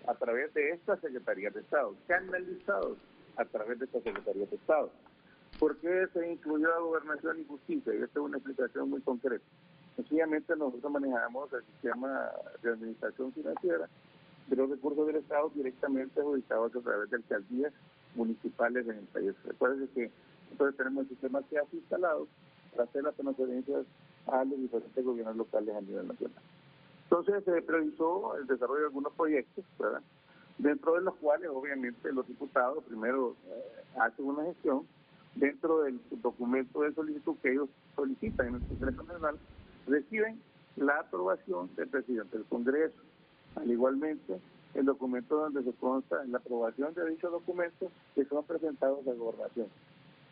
a través de estas secretarías de Estado, canalizados a través de estas secretarías de Estado. ¿Por qué se incluyó a Gobernación y Justicia? Y esta es una explicación muy concreta. Sencillamente nosotros manejamos el sistema de administración financiera de los recursos del Estado directamente adjudicados a través de alcaldías municipales en el país. Recuerden que entonces tenemos el sistema que ha instalado para hacer las transferencias a los diferentes gobiernos locales a nivel nacional. Entonces se priorizó el desarrollo de algunos proyectos, ¿verdad? Dentro de los cuales obviamente los diputados primero hacen una gestión dentro del documento de solicitud que ellos solicitan en el Congreso Nacional, reciben la aprobación del presidente del Congreso. Al igualmente, el documento donde se consta la aprobación de dichos documentos que son presentados a Gobernación.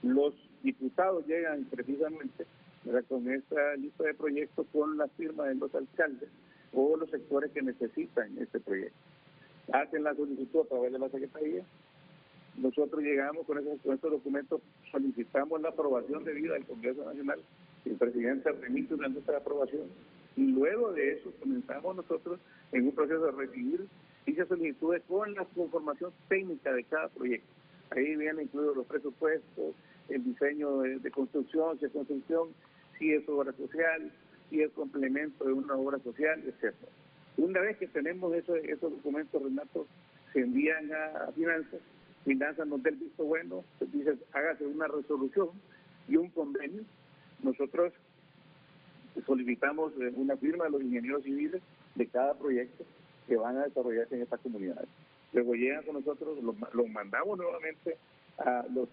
Los diputados llegan precisamente, ¿verdad?, con esta lista de proyectos con la firma de los alcaldes o los sectores que necesitan este proyecto. Hacen la solicitud a través de la Secretaría. Nosotros llegamos con estos documentos, solicitamos la aprobación debida del Congreso Nacional, el presidente remite una nota de aprobación y luego de eso comenzamos nosotros en un proceso de recibir dichas solicitudes con la conformación técnica de cada proyecto. Ahí vienen incluidos los presupuestos, el diseño de construcción, si es construcción, si es obra social, si es complemento de una obra social, etc. Una vez que tenemos esos documentos, Renato, se envían a Finanzas nos da el visto bueno, dice hágase una resolución y un convenio. Nosotros solicitamos una firma de los ingenieros civiles de cada proyecto que van a desarrollarse en estas comunidades. Luego llegan con nosotros, los mandamos nuevamente, los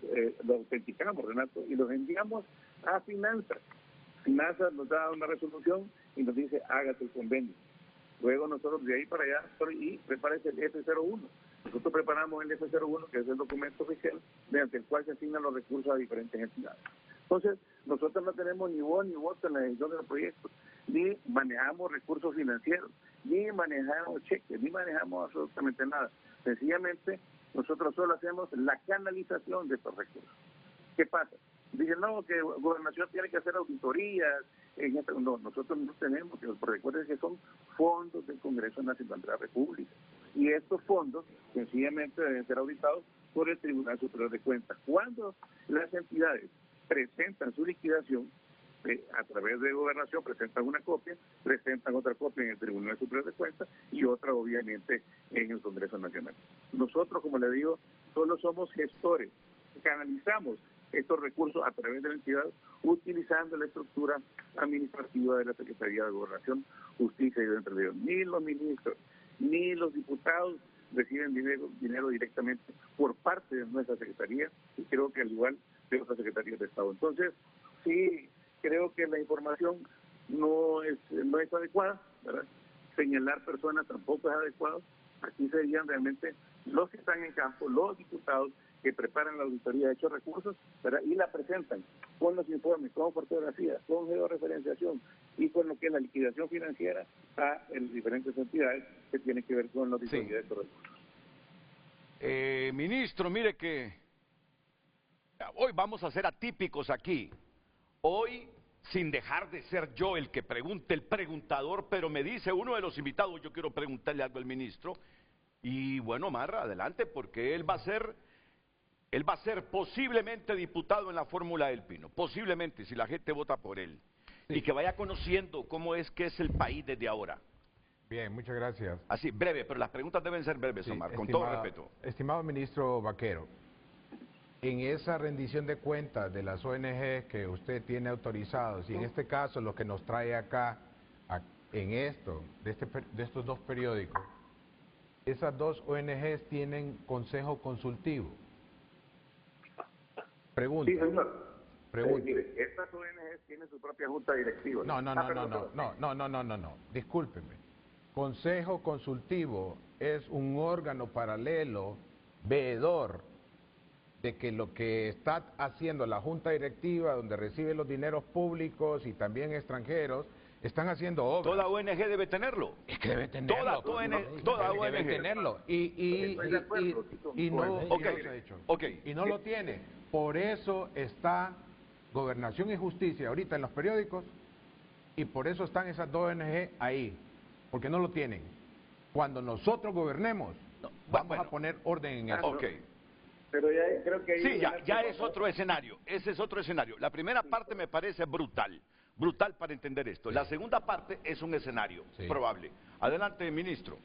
autenticamos, Renato, y los enviamos a Finanzas. Finanzas nos da una resolución y nos dice hágase el convenio. Luego nosotros de ahí para allá y prepárese el F01. Nosotros preparamos el F01, que es el documento oficial mediante el cual se asignan los recursos a diferentes entidades. Entonces, nosotros no tenemos ni voz ni voto en la decisión de los proyectos, ni manejamos recursos financieros, ni manejamos cheques, ni manejamos absolutamente nada. Sencillamente Nosotros solo hacemos la canalización de estos recursos. ¿Qué pasa? Dicen, no, que Gobernación tiene que hacer auditorías. No, nosotros no tenemos, que recuerden que son fondos del Congreso Nacional de la República. Y estos fondos sencillamente deben ser auditados por el Tribunal Superior de Cuentas. Cuando las entidades presentan su liquidación, a través de Gobernación presentan una copia, presentan otra copia en el Tribunal Superior de Cuentas y otra obviamente en el Congreso Nacional. Nosotros, como le digo, solo somos gestores, canalizamos estos recursos a través de la entidad utilizando la estructura administrativa de la Secretaría de Gobernación, Justicia y Entre Ríos. Ni los ministros ni los diputados reciben dinero directamente por parte de nuestra Secretaría y creo que al igual de otras Secretarías de Estado. Entonces, sí, creo que la información no es adecuada, ¿verdad? Señalar personas tampoco es adecuado. Aquí serían realmente los que están en campo, los diputados que preparan la auditoría de hechos recursos, ¿verdad? Y la presentan con los informes, con fotografías, con georreferenciación y con lo que es la liquidación financiera a las diferentes entidades que tienen que ver con la auditoría de estos recursos. Ministro, mire que hoy vamos a ser atípicos aquí. Hoy, sin dejar de ser yo el que pregunte, el preguntador, pero me dice uno de los invitados, yo quiero preguntarle algo al ministro, y bueno, Marra, adelante, porque él va a ser posiblemente diputado en la Fórmula del Pino, posiblemente, si la gente vota por él, sí. Y que vaya conociendo cómo es que es el país desde ahora. Bien, muchas gracias. Así, breve, pero las preguntas deben ser breves, sí, Omar, con todo respeto. Estimado ministro Vaquero, en esa rendición de cuentas de las ONG que usted tiene autorizados, y en este caso lo que nos trae acá, en esto, de estos dos periódicos, esas dos ONGs tienen consejo consultivo. Pregunta. Sí, señor. Pregunta. Mire, estas ONGs tienen su propia junta directiva. No. Discúlpeme. Consejo consultivo es un órgano paralelo, veedor, de que lo que está haciendo la junta directiva, donde recibe los dineros públicos y también extranjeros, están haciendo obras. Toda ONG debe tenerlo. Es que debe tenerlo. Toda ONG debe tenerlo. Y no lo tiene. Por eso está Gobernación y Justicia ahorita en los periódicos y por eso están esas dos ONG ahí, porque no lo tienen. Cuando nosotros gobernemos, vamos a poner orden en eso. Ok. Pero ya creo que... Sí, ya es otro escenario, ese es otro escenario. La primera parte me parece brutal para entender esto. La segunda parte es un escenario probable. Adelante, ministro.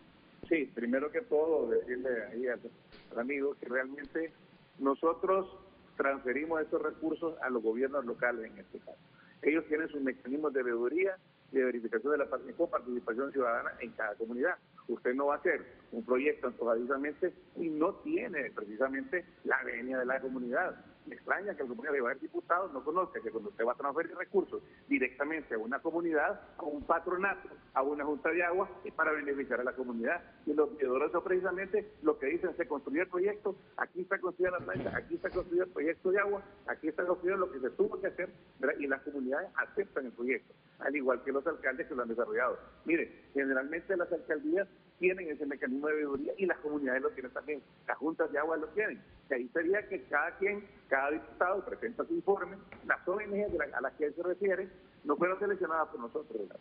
Sí, primero que todo, decirle ahí al amigo que realmente nosotros transferimos estos recursos a los gobiernos locales en este caso. Ellos tienen sus mecanismos de veeduría y de verificación de la participación ciudadana en cada comunidad. Usted no va a hacer un proyecto antojadizamente y no tiene precisamente la venia de la comunidad. Me extraña que el comunidad de varios diputados no conozca que cuando usted va a transferir recursos directamente a una comunidad, a un patronato, a una junta de agua, es para beneficiar a la comunidad. Y los veedores son precisamente lo que dicen, se construyó el proyecto, aquí está construida la planta, aquí está construido el proyecto de agua, aquí está construido lo que se tuvo que hacer, ¿verdad? Y las comunidades aceptan el proyecto, al igual que los alcaldes que lo han desarrollado. Mire, generalmente las alcaldías tienen ese mecanismo de veeduría y las comunidades lo tienen también, las juntas de agua lo tienen. Y ahí sería que cada diputado presenta su informe, las ONG a las que él se refiere no fueron seleccionadas por nosotros, ¿verdad?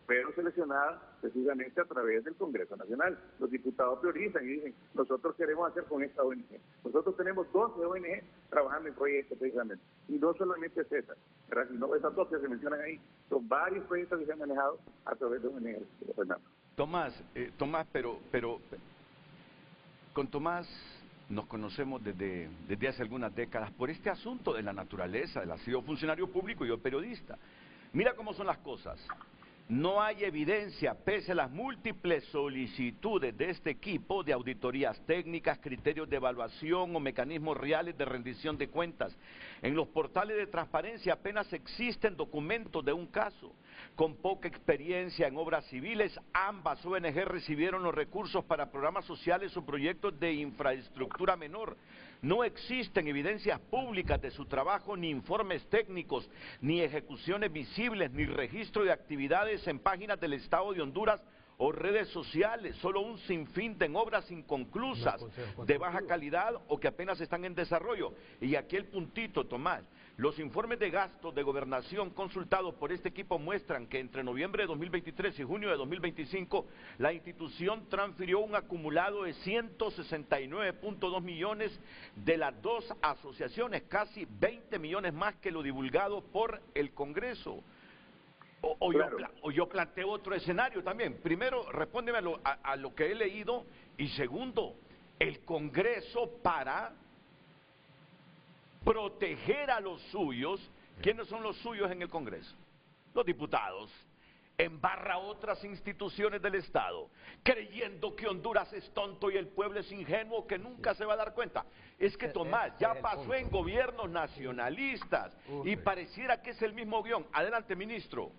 Fueron seleccionadas precisamente a través del Congreso Nacional. Los diputados priorizan y dicen, nosotros queremos hacer con esta ONG. Nosotros tenemos 12 ONG trabajando en proyectos precisamente, y no solamente esa, ¿verdad? Sino esas 12 que se mencionan ahí, son varios proyectos que se han manejado a través de ONG, Fernando. Tomás, pero con Tomás nos conocemos desde hace algunas décadas por este asunto de la naturaleza. Él ha sido funcionario público y yo periodista. Mira cómo son las cosas. No hay evidencia, pese a las múltiples solicitudes de este equipo de auditorías técnicas, criterios de evaluación o mecanismos reales de rendición de cuentas. En los portales de transparencia apenas existen documentos de un caso. Con poca experiencia en obras civiles, ambas ONG recibieron los recursos para programas sociales o proyectos de infraestructura menor. No existen evidencias públicas de su trabajo, ni informes técnicos, ni ejecuciones visibles, ni registro de actividades en páginas del Estado de Honduras o redes sociales, solo un sinfín de obras inconclusas, de baja calidad o que apenas están en desarrollo. Y aquí el puntito, Tomás. Los informes de gastos de gobernación consultados por este equipo muestran que entre noviembre de 2023 y junio de 2025, la institución transfirió un acumulado de 169.2 millones de las dos asociaciones, casi 20 millones más que lo divulgado por el Congreso. O yo planteo otro escenario también. Primero, respóndeme a lo que he leído, y segundo, el Congreso para proteger a los suyos. ¿Quiénes son los suyos en el Congreso? Los diputados. Embarra otras instituciones del Estado, creyendo que Honduras es tonto y el pueblo es ingenuo, que nunca se va a dar cuenta. Es que, Tomás, ya pasó en gobiernos nacionalistas y pareciera que es el mismo guión. Adelante, ministro.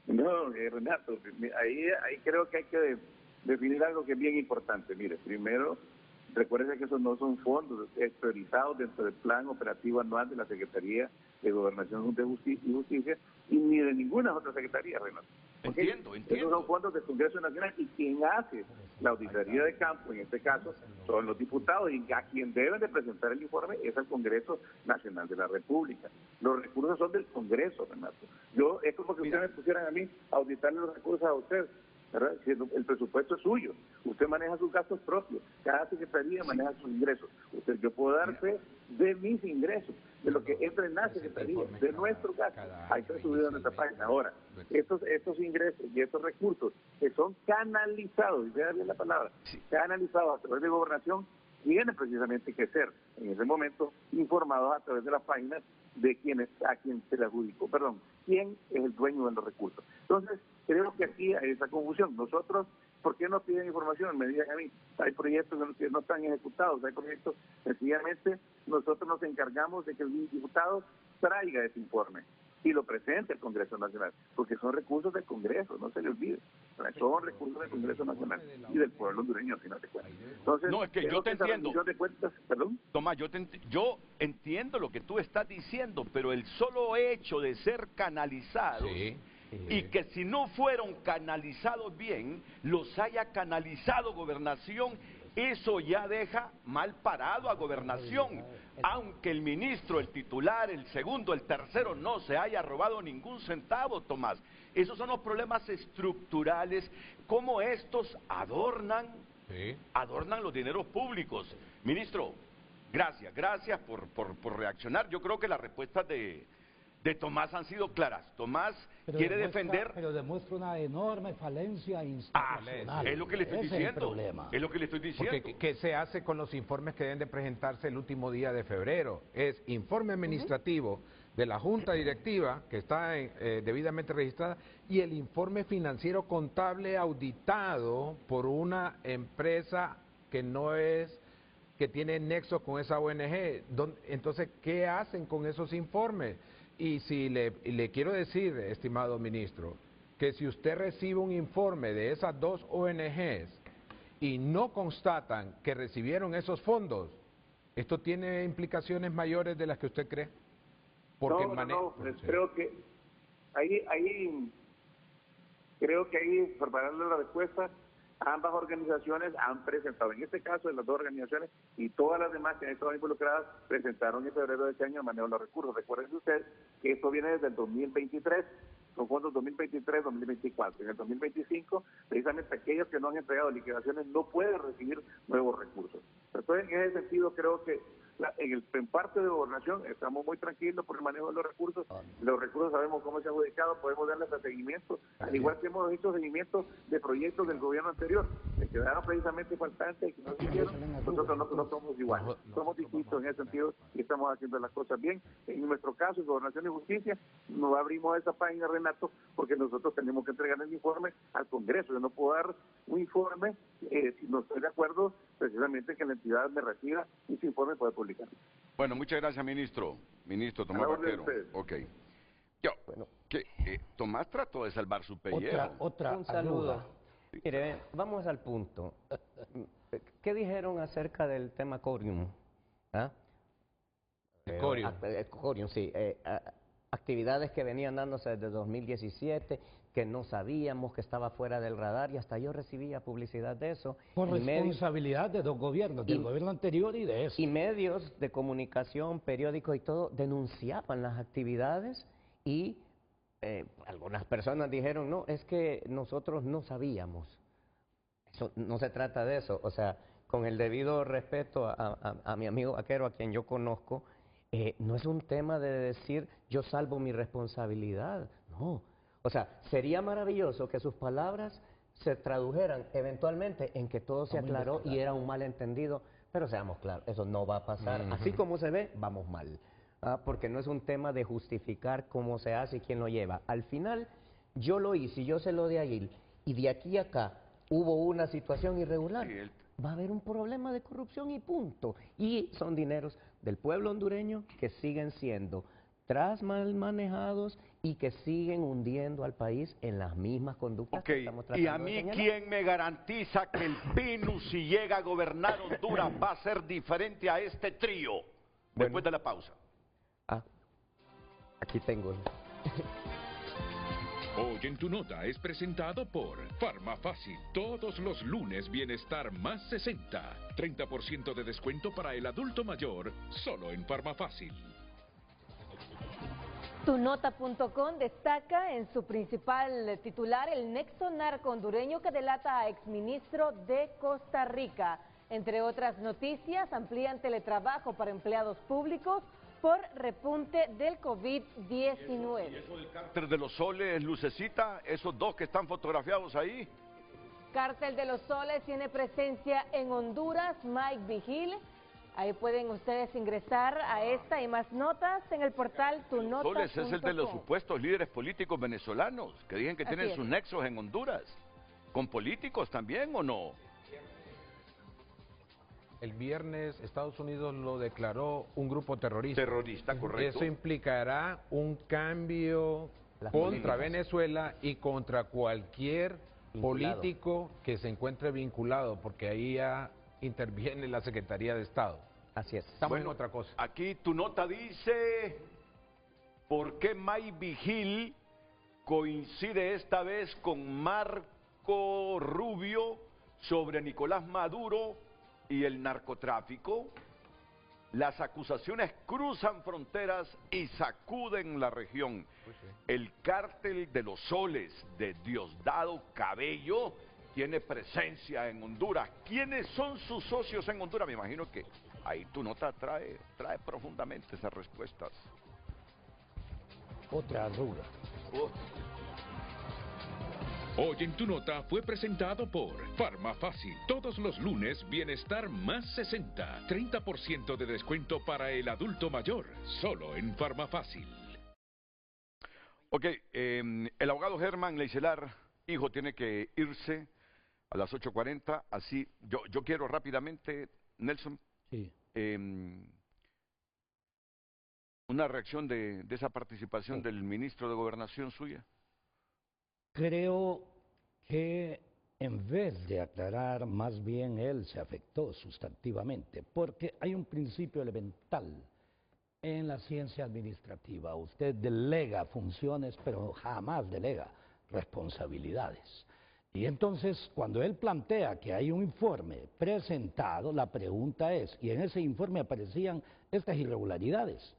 No, Renato, ahí creo que hay que definir algo que es bien importante. Mire, primero, recuerden que esos no son fondos priorizados dentro del plan operativo anual de la Secretaría de Gobernación y Justicia y ni de ninguna otra secretaría, Renato. Entiendo. Esos son fondos del Congreso Nacional y quien hace la auditoría de campo, en este caso, son los diputados y a quien deben de presentar el informe es el Congreso Nacional de la República. Los recursos son del Congreso, Renato. Es como que ustedes me pusieran a mí a auditarle los recursos a ustedes, ¿verdad? Si el presupuesto es suyo, usted maneja sus gastos propios, cada secretaría maneja sus ingresos. Yo puedo dar fe de mis ingresos, de lo que entra en la secretaría, de nuestros gastos. Ahí está subido en nuestra página. Ahora, estos ingresos y estos recursos que son canalizados, y voy a darle la palabra, canalizados a través de gobernación, tienen precisamente que ser, en ese momento, informados a través de las páginas de a quien se le adjudicó, quién es el dueño de los recursos. Entonces, creo que aquí hay esa confusión. Nosotros, ¿por qué no piden información? Me digan a mí, hay proyectos que no están ejecutados, hay proyectos, sencillamente, nosotros nos encargamos de que el diputado traiga ese informe y lo presente al Congreso Nacional, porque son recursos del Congreso, no se le olvide, son recursos del Congreso Nacional y del pueblo hondureño, al final de cuentas. Entonces, no, es que yo te entiendo. ¿Perdón? Tomás, yo entiendo lo que tú estás diciendo, pero el solo hecho de ser canalizados, y que si no fueron canalizados bien, los haya canalizado Gobernación, eso ya deja mal parado a Gobernación. Aunque el ministro, el titular, el segundo, el tercero no se haya robado ningún centavo, Tomás. Esos son los problemas estructurales, como estos adornan los dineros públicos. Ministro, gracias por reaccionar. Yo creo que las respuestas de Tomás han sido claras. Tomás quiere defender... Pero demuestra una enorme falencia institucional. Es lo que le estoy diciendo. Es el problema. Es lo que le estoy diciendo. Porque, ¿qué se hace con los informes que deben de presentarse el último día de febrero? Es informe administrativo de la Junta Directiva, que está debidamente registrada, y el informe financiero contable auditado por una empresa que que tiene nexo con esa ONG. Entonces, ¿qué hacen con esos informes? Y si le quiero decir, estimado ministro, que si usted recibe un informe de esas dos ONGs y no constatan que recibieron esos fondos, ¿esto tiene implicaciones mayores de las que usted cree? Porque creo que ahí, para darle la respuesta, ambas organizaciones han presentado, en este caso de las dos organizaciones y todas las demás que han estado involucradas, presentaron en febrero de este año el manejo de los recursos. Recuerden ustedes que esto viene desde el 2023, son fondos 2023-2024. En el 2025, precisamente aquellos que no han entregado liquidaciones no pueden recibir nuevos recursos. Entonces, en ese sentido, creo que en parte de gobernación estamos muy tranquilos por el manejo de los recursos. Los recursos sabemos cómo se han adjudicado, podemos darles seguimiento, al igual que hemos hecho seguimiento de proyectos del gobierno anterior, que quedaron precisamente faltantes y que no se hicieron. Nosotros no somos iguales, somos distintos en ese sentido y estamos haciendo las cosas bien. En nuestro caso, en Gobernación y Justicia, nos abrimos esa página, Renato, porque nosotros tenemos que entregar el informe al Congreso. Yo no puedo dar un informe si no estoy de acuerdo precisamente que la entidad me reciba y ese informe puede publicar. Bueno, muchas gracias, ministro. Ministro Tomás Vaquero. Ok. Tomás trató de salvar su pellejo. Un saludo. Mire, vamos al punto. ¿Qué dijeron acerca del tema Corium? Corium. Corium, sí. actividades que venían dándose desde 2017, que no sabíamos, que estaba fuera del radar, y hasta yo recibía publicidad de eso. Por Y medios- responsabilidad de dos gobiernos, del gobierno anterior y de este. y medios de comunicación, periódicos y todo, denunciaban las actividades y algunas personas dijeron, no, es que nosotros no sabíamos. Eso, no se trata de eso. O sea, con el debido respeto a mi amigo vaquero, a quien yo conozco, no es un tema de decir yo salvo mi responsabilidad. No. O sea, sería maravilloso que sus palabras se tradujeran eventualmente en que todo se aclaró y era un malentendido, pero seamos claros, eso no va a pasar. Así como se ve, vamos mal. Porque no es un tema de justificar cómo se hace y quién lo lleva. Al final, yo lo hice y yo se lo di a él, y de aquí a acá hubo una situación irregular. Va a haber un problema de corrupción y punto. Y son dineros del pueblo hondureño que siguen siendo mal manejados y que siguen hundiendo al país en las mismas conductas que estamos tratando y a de mí, señalar. ¿quién me garantiza que el PINU, si llega a gobernar Honduras, va a ser diferente a este trío? Después de la pausa. Aquí tengo. Hoy en tu nota es presentado por Farmafácil. Todos los lunes Bienestar más 60. 30% de descuento para el adulto mayor, solo en Farmafácil. Tunota.com destaca en su principal titular el nexo narco hondureño que delata a exministro de Costa Rica. Entre otras noticias, amplían teletrabajo para empleados públicos por repunte del COVID-19. ¿Y eso del cártel de los soles, Lucecita? Esos dos que están fotografiados ahí. Cártel de los Soles tiene presencia en Honduras. Mike Vigil. Ahí pueden ustedes ingresar a esta y más notas en el portal tunota.com. Soles es el de los supuestos líderes políticos venezolanos que dicen que tienen sus nexos en Honduras. ¿Con políticos también o no? El viernes Estados Unidos lo declaró un grupo terrorista. Terrorista, correcto. Eso implicará un cambio Las contra políticas. Venezuela y contra cualquier Vinculado. político que se encuentre vinculado, porque ahí ya interviene la Secretaría de Estado. Así es. Estamos en otra cosa. Aquí tu nota dice, ¿por qué Mike Vigil coincide esta vez con Marco Rubio sobre Nicolás Maduro y el narcotráfico? Las acusaciones cruzan fronteras y sacuden la región. El cártel de los soles de Diosdado Cabello tiene presencia en Honduras. ¿Quiénes son sus socios en Honduras? Me imagino que ahí tu nota trae profundamente esas respuestas. Otra arruga. Hoy en tu nota fue presentado por Farmafácil. Todos los lunes Bienestar más 60. 30% de descuento para el adulto mayor, solo en Farmafácil. Ok, el abogado Germán Leicelar, hijo, tiene que irse a las 8:40, así, yo quiero rápidamente, Nelson, Sí. una reacción de esa participación del ministro de Gobernación suya. Creo que en vez de aclarar, más bien él se afectó sustantivamente, porque hay un principio elemental en la ciencia administrativa. Usted delega funciones, pero jamás delega responsabilidades. Y entonces, cuando él plantea que hay un informe presentado, la pregunta es, y en ese informe aparecían estas irregularidades.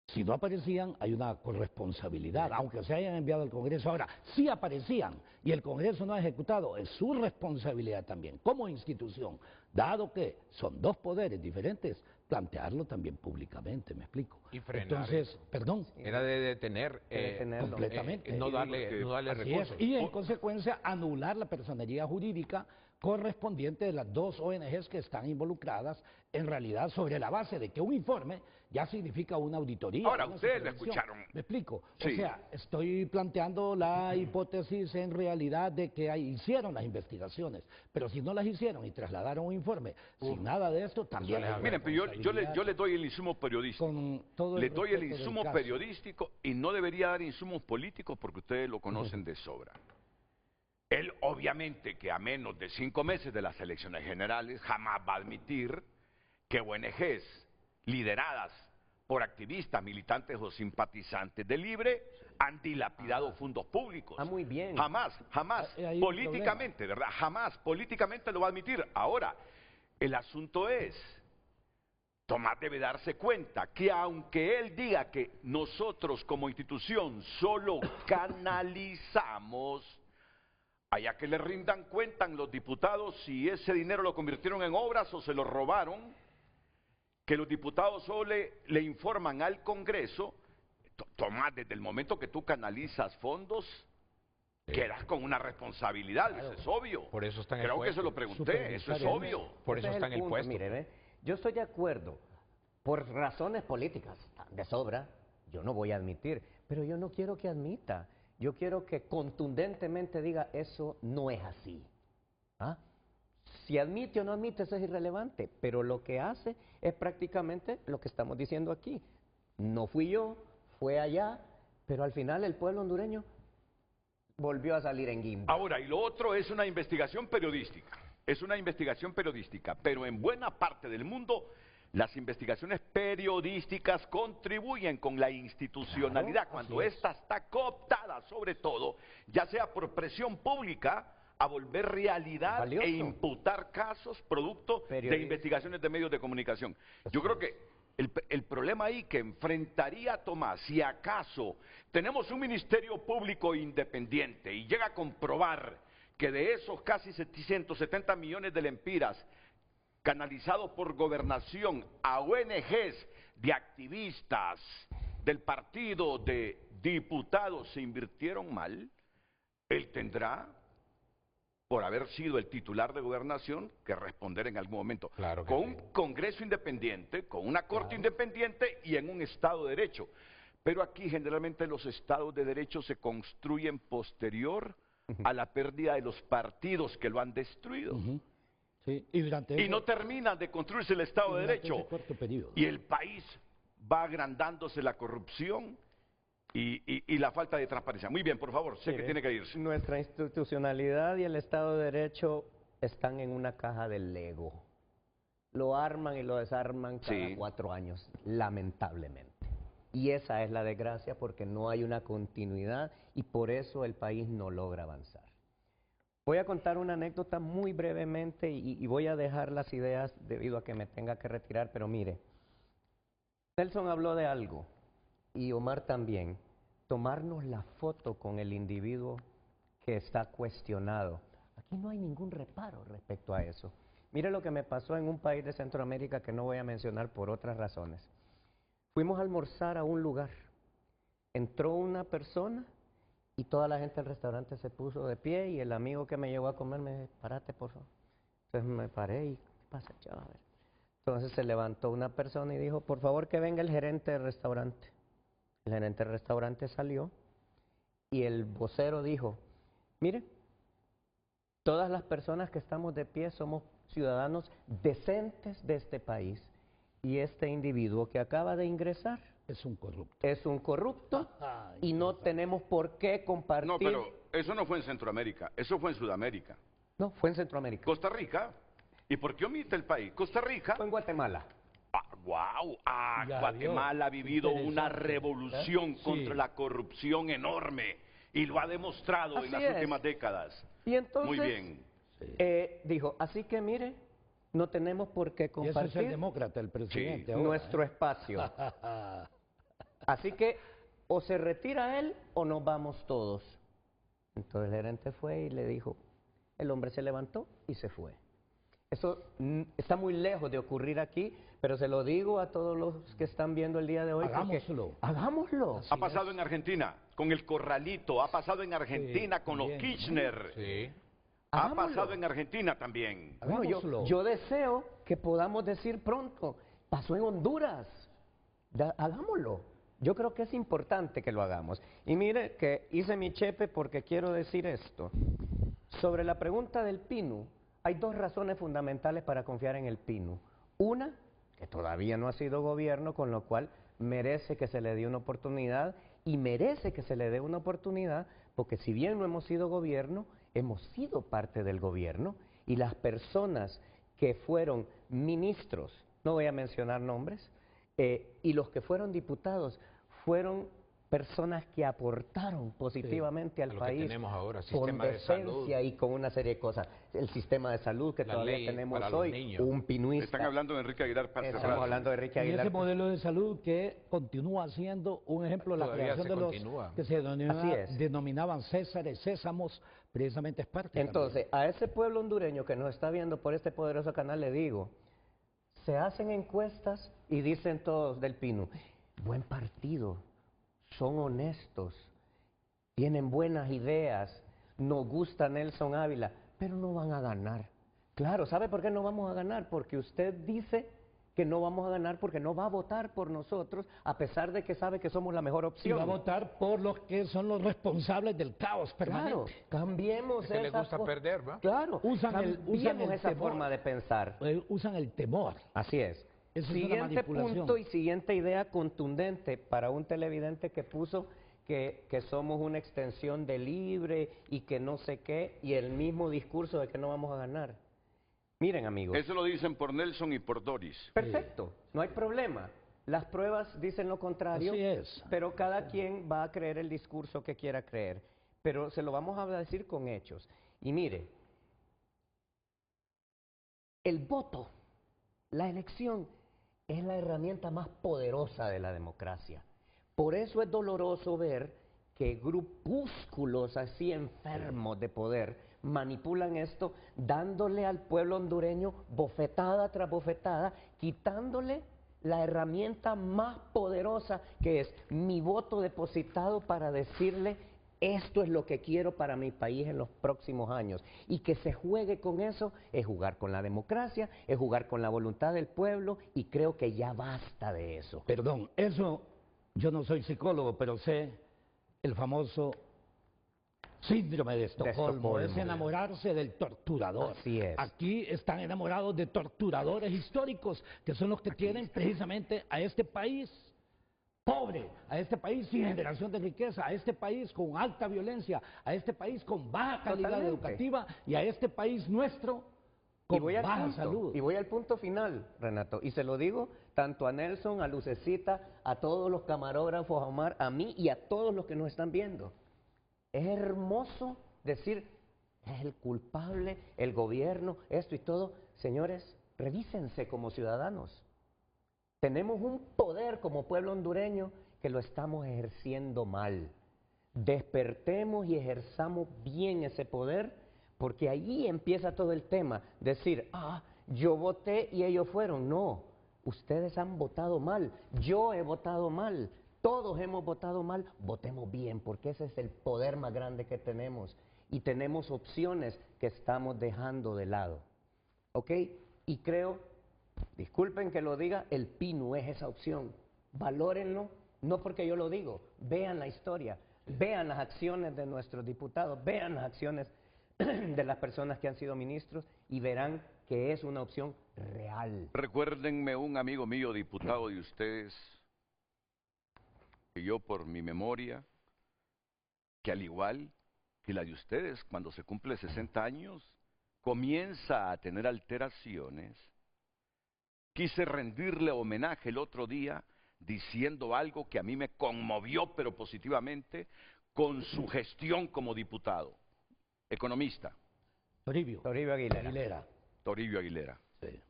Si no aparecían, hay una corresponsabilidad, aunque se hayan enviado al Congreso. Ahora, si aparecían y el Congreso no ha ejecutado, es su responsabilidad también, como institución, dado que son dos poderes diferentes, plantearlo también públicamente, ¿me explico? Y frenar Entonces, eso. perdón. Era de detener, detenerlo. Completamente. no darle Así recursos. es. Y en consecuencia anular la personería jurídica correspondiente de las dos ONGs que están involucradas, en realidad sobre la base de que un informe ya significa una auditoría. Ahora, una ustedes lo supervisión. escucharon. ¿Me explico? Sí. O sea, estoy planteando la hipótesis en realidad de que hicieron las investigaciones, pero si no las hicieron y trasladaron un informe sin nada de esto, también hay Miren, pero yo le doy el insumo periodístico. con todo Le doy el respeto del insumo caso. periodístico y no debería dar insumos políticos porque ustedes lo conocen de sobra. Él obviamente que a menos de 5 meses de las elecciones generales jamás va a admitir que ONGs lideradas por activistas, militantes o simpatizantes de Libre, han dilapidado fondos públicos. Muy bien. Jamás, Hay un políticamente, ¿verdad? Jamás, políticamente lo va a admitir. Ahora, el asunto es, Tomás debe darse cuenta que aunque él diga que nosotros como institución solo canalizamos, allá que le rindan cuenta los diputados si ese dinero lo convirtieron en obras o se lo robaron, que los diputados solo le informan al Congreso. Tomás, desde el momento que tú canalizas fondos, quedas con una responsabilidad, eso es obvio. Por eso está en el Creo que puesto. se lo pregunté, eso es obvio. Por Ese eso es está en el punto. puesto. Mire, ve, yo estoy de acuerdo, por razones políticas, de sobra, yo no voy a admitir, pero yo no quiero que admita, yo quiero que contundentemente diga, eso no es así. ¿Ah? Si admite o no admite, eso es irrelevante, pero lo que hace es prácticamente lo que estamos diciendo aquí. No fui yo, fue allá, pero al final el pueblo hondureño volvió a salir en guinda. Ahora, y lo otro es una investigación periodística. Es una investigación periodística, pero en buena parte del mundo las investigaciones periodísticas contribuyen con la institucionalidad cuando ésta está cooptada, sobre todo, ya sea por presión pública, a volver realidad Valioso. e imputar casos producto de investigaciones de medios de comunicación. Yo creo que el problema ahí que enfrentaría Tomás, si acaso tenemos un ministerio público independiente y llega a comprobar que de esos casi 170 millones de lempiras canalizados por gobernación a ONGs de activistas, del partido, de diputados, se invirtieron mal, él tendrá, por haber sido el titular de gobernación, que responder en algún momento. Claro que con sí. un Congreso independiente, con una Corte independiente y en un Estado de Derecho. Pero aquí generalmente los Estados de Derecho se construyen posterior a la pérdida de los partidos que lo han destruido. Sí, y no termina de construirse el Estado de Derecho. ese corto periodo. Y el país va agrandándose la corrupción y la falta de transparencia. Muy bien, por favor, sé que tiene que irse. Nuestra institucionalidad y el Estado de Derecho están en una caja del Lego. Lo arman y lo desarman cada 4 años, lamentablemente. Y esa es la desgracia porque no hay una continuidad y por eso el país no logra avanzar. Voy a contar una anécdota muy brevemente y voy a dejar las ideas debido a que me tenga que retirar, pero mire, Nelson habló de algo y Omar también, tomarnos la foto con el individuo que está cuestionado. Aquí no hay ningún reparo respecto a eso. Mire lo que me pasó en un país de Centroamérica que no voy a mencionar por otras razones. Fuimos a almorzar a un lugar, entró una persona y toda la gente del restaurante se puso de pie y el amigo que me llevó a comer me dijo, párate por favor. Entonces me paré y, ¿qué pasa, chaval? A ver. Entonces se levantó una persona y dijo, por favor que venga el gerente del restaurante. El gerente del restaurante salió y el vocero dijo, mire, todas las personas que estamos de pie somos ciudadanos decentes de este país y este individuo que acaba de ingresar es un corrupto. Es un corrupto y no tenemos por qué compartir. No, pero eso no fue en Centroamérica, eso fue en Sudamérica. No, fue en Centroamérica. Costa Rica. ¿Y por qué omite el país? Costa Rica. Fue en Guatemala. ¡Wow! Guatemala ha vivido una revolución contra la corrupción enorme y lo ha demostrado en las últimas décadas. Y entonces, muy bien. Dijo, así que mire, no tenemos por qué compartir. Y ese es el demócrata, el presidente. Ahora, nuestro espacio. Así que o se retira él o nos vamos todos. Entonces el gerente fue y le dijo, el hombre se levantó y se fue. Eso está muy lejos de ocurrir aquí, pero se lo digo a todos los que están viendo el día de hoy. Hagámoslo. Hagámoslo. Ha pasado en Argentina con el Corralito, ha pasado en Argentina con los Kirchner. Sí. Ha pasado en Argentina también. Bueno, yo deseo que podamos decir pronto, pasó en Honduras. Hagámoslo. Yo creo que es importante que lo hagamos. Y mire que hice mi chepe porque quiero decir esto. Sobre la pregunta del PINU, hay 2 razones fundamentales para confiar en el PINU. Una, que todavía no ha sido gobierno, con lo cual merece que se le dé una oportunidad y merece que se le dé una oportunidad porque si bien no hemos sido gobierno, hemos sido parte del gobierno y las personas que fueron ministros, no voy a mencionar nombres, y los que fueron diputados fueron personas que aportaron positivamente al a lo que país tenemos ahora, con sistema de salud. decencia y con una serie de cosas. El sistema de salud que La todavía ley tenemos para los hoy, niños. un pinuista. Están hablando de Enrique Aguilar para Estamos cerrar. hablando de Enrique Y Aguilar. ese modelo de salud que continúa siendo un ejemplo de la Todavía creación se de los continúa. que se Así es. denominaban Césares, Sésamos, precisamente es parte Entonces, a ese pueblo hondureño que nos está viendo por este poderoso canal le digo, se hacen encuestas y dicen todos del Pinu, buen partido, son honestos, tienen buenas ideas, nos gusta Nelson Ávila, pero no van a ganar. Claro, ¿sabe por qué no vamos a ganar? Porque usted dice que no vamos a ganar porque no va a votar por nosotros, a pesar de que sabe que somos la mejor Y opción. va a votar por los que son los responsables del caos permanente. Claro, cambiemos Es que les esa gusta perder, ¿va? Claro, Usan el esa temor. forma de pensar. Usan el temor. Así es. Eso es una Siguiente manipulación. punto y siguiente idea contundente para un televidente que puso que somos una extensión de Libre y que no sé qué, y el mismo discurso de que no vamos a ganar. Miren, amigos. Eso lo dicen por Nelson y por Doris. Perfecto, no hay problema. Las pruebas dicen lo contrario, Así es. pero cada quien va a creer el discurso que quiera creer. Pero se lo vamos a decir con hechos. Y mire, el voto, la elección, es la herramienta más poderosa de la democracia. Por eso es doloroso ver que grupúsculos así enfermos de poder manipulan esto, dándole al pueblo hondureño bofetada tras bofetada, quitándole la herramienta más poderosa que es mi voto depositado para decirle esto es lo que quiero para mi país en los próximos años. Y que se juegue con eso es jugar con la democracia, es jugar con la voluntad del pueblo y creo que ya basta de eso. Perdón, eso, yo no soy psicólogo, pero sé el famoso síndrome de Estocolmo, es enamorarse del torturador. Así es. Aquí están enamorados de torturadores históricos, que son los que tienen precisamente a este país pobre, a este país sin generación de riqueza, a este país con alta violencia, a este país con baja calidad Totalmente. educativa y a este país nuestro con baja salud. Y voy al punto final, Renato, y se lo digo tanto a Nelson, a Lucecita, a todos los camarógrafos, a Omar, a mí y a todos los que nos están viendo. Es hermoso decir, es el culpable, el gobierno, esto y todo. Señores, revísense como ciudadanos. Tenemos un poder como pueblo hondureño que lo estamos ejerciendo mal. Despertemos y ejerzamos bien ese poder, porque ahí empieza todo el tema. Decir, yo voté y ellos fueron. No, ustedes han votado mal, yo he votado mal, todos hemos votado mal. Votemos bien, porque ese es el poder más grande que tenemos. Y tenemos opciones que estamos dejando de lado. ¿Ok? Y creo, disculpen que lo diga, el Pinu es esa opción. Valórenlo, no porque yo lo digo, vean la historia, vean las acciones de nuestros diputados, vean las acciones de las personas que han sido ministros y verán que es una opción real. Recuérdenme un amigo mío, diputado de ustedes, que yo por mi memoria, que al igual que la de ustedes, cuando se cumple 60 años, comienza a tener alteraciones. Quise rendirle homenaje el otro día diciendo algo que a mí me conmovió, pero positivamente, con su gestión como diputado. Economista. Toribio Aguilera. Toribio Aguilera. Sí.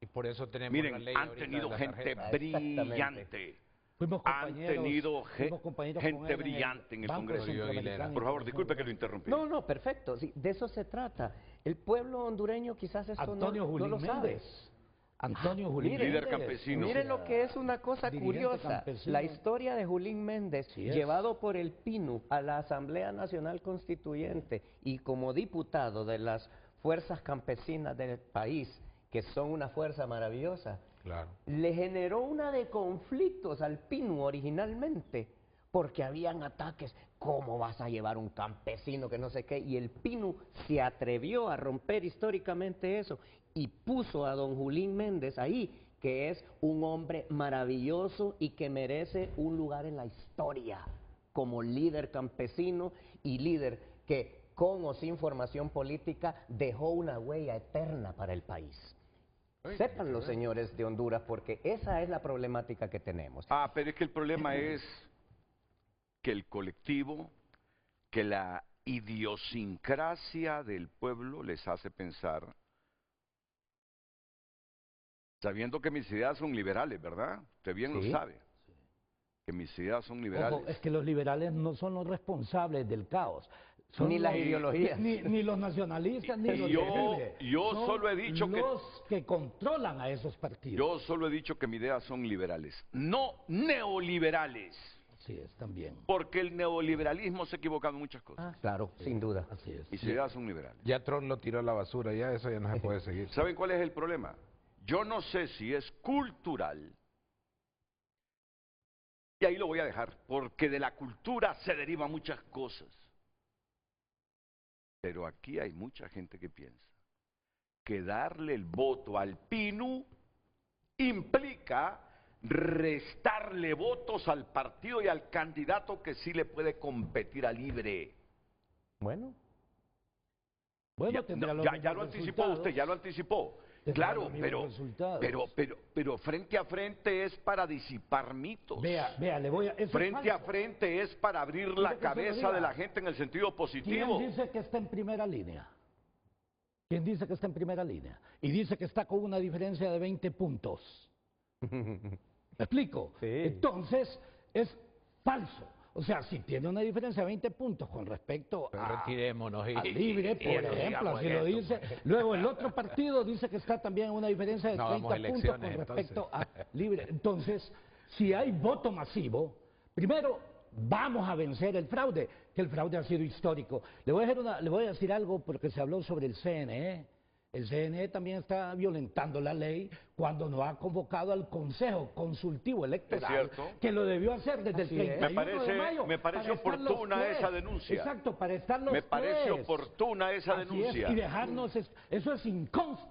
Y por eso tenemos la Miren, ley han ahorita tenido de las gente tarjetas. brillante. Fuimos Han tenido fuimos compañeros con gente él brillante en el Banco Congreso. Centroamericano Por favor, Internacional. disculpe que lo interrumpí. No, perfecto, sí, de eso se trata. El pueblo hondureño quizás esto Antonio no Julín lo sabe. Méndez. Antonio Julín Mire, líder Méndez. campesino. Mire lo que es una cosa Dirigente curiosa. campesino. La historia de Julín Méndez, Sí es. llevado por el Pinu a la Asamblea Nacional Constituyente y como diputado de las fuerzas campesinas del país, que son una fuerza maravillosa, Claro. le generó una de conflictos al Pinu originalmente, porque habían ataques, ¿cómo vas a llevar un campesino que no sé qué? Y el Pinu se atrevió a romper históricamente eso y puso a don Julín Méndez ahí, que es un hombre maravilloso y que merece un lugar en la historia como líder campesino y líder que con o sin formación política dejó una huella eterna para el país. Sepan los señores de Honduras, porque esa es la problemática que tenemos. Ah, pero es que el problema es que el colectivo, que la idiosincrasia del pueblo les hace pensar, sabiendo que mis ideas son liberales, ¿verdad? Usted bien lo Sí. sabe, que mis ideas son liberales. Ojo, es que los liberales no son los responsables del caos. Son Ni las los- ideologías. Ni los nacionalistas, ni los yo- libres. yo Son solo he dicho que- los que controlan a esos partidos. Yo solo he dicho que mis ideas son liberales, no neoliberales, Así es, también. porque el neoliberalismo se ha equivocado en muchas cosas. Claro, sin duda. Así es. Mis ideas son liberales. Ya Trump lo tiró a la basura, ya eso ya no se puede seguir. ¿Saben cuál es el problema? Yo no sé si es cultural, y ahí lo voy a dejar, porque de la cultura se derivan muchas cosas. Pero aquí hay mucha gente que piensa que darle el voto al PINU implica restarle votos al partido y al candidato que sí le puede competir a Libre. Bueno, Bueno, Ya, tendrá no, los ya mismos lo anticipó resultados. usted, ya lo anticipó. Tendrá Claro, los mismos resultados. pero frente a frente es para disipar mitos. Vea, le voy a... eso es Frente a falso. frente es para abrir ¿Quiere la que se lo cabeza diga? de la gente en el sentido ¿Quién positivo. dice que está en primera línea? ¿Quién dice que está en primera línea? Y dice que está con una diferencia de 20 puntos. ¿Me explico? Sí. Entonces, es falso. O sea, si tiene una diferencia de 20 puntos con respecto Pero a... retirémonos al Libre, por ejemplo, así lo dice. Luego el otro partido dice que está también en una diferencia de No, 30 vamos a puntos con elecciones, respecto a Libre. Entonces, si hay voto masivo, primero vamos a vencer el fraude, que el fraude ha sido histórico. Le voy a decir algo porque se habló sobre el CNE. El CNE también está violentando la ley cuando no ha convocado al Consejo Consultivo Electoral, Es cierto. que lo debió hacer desde Así el es. 31 de mayo. Me parece para estar los oportuna tres. esa denuncia. Exacto, para estar los Me parece tres. oportuna esa Así es, denuncia. y dejarnos, eso es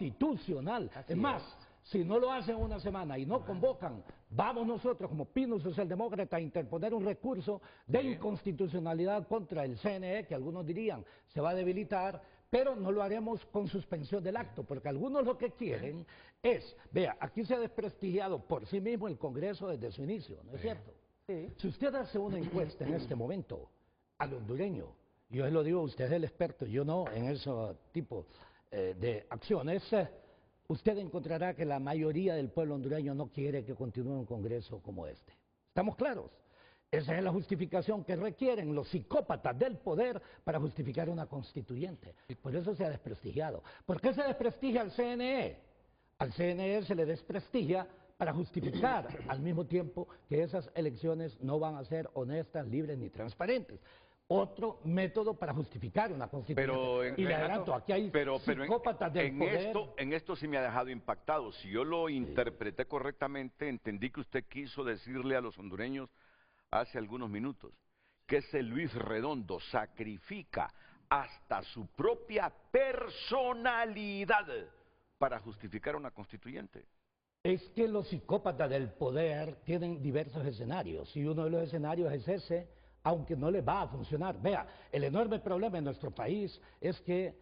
inconstitucional. Así es más, si no lo hacen una semana y no convocan, vamos nosotros como Pino Socialdemócrata a interponer un recurso de inconstitucionalidad contra el CNE, que algunos dirían se va a debilitar, pero no lo haremos con suspensión del acto, porque algunos lo que quieren es, vea, aquí se ha desprestigiado por sí mismo el Congreso desde su inicio, ¿no es cierto? sí. Si usted hace una encuesta en este momento al hondureño, yo se lo digo, usted es el experto, yo no en ese tipo de acciones, usted encontrará que la mayoría del pueblo hondureño no quiere que continúe un Congreso como este. ¿Estamos claros? Esa es la justificación que requieren los psicópatas del poder para justificar una constituyente. Por eso se ha desprestigiado. ¿Por qué se desprestigia al CNE? Al CNE se le desprestigia para justificar al mismo tiempo que esas elecciones no van a ser honestas, libres ni transparentes. Otro método para justificar una constituyente. Pero y le adelanto, aquí hay psicópatas del poder. En esto sí me ha dejado impactado. Si yo lo interpreté correctamente, entendí que usted quiso decirle a los hondureños hace algunos minutos que ese Luis Redondo sacrifica hasta su propia personalidad para justificar una constituyente. Es que los psicópatas del poder tienen diversos escenarios y uno de los escenarios es ese, aunque no les va a funcionar. Vea, el enorme problema en nuestro país es que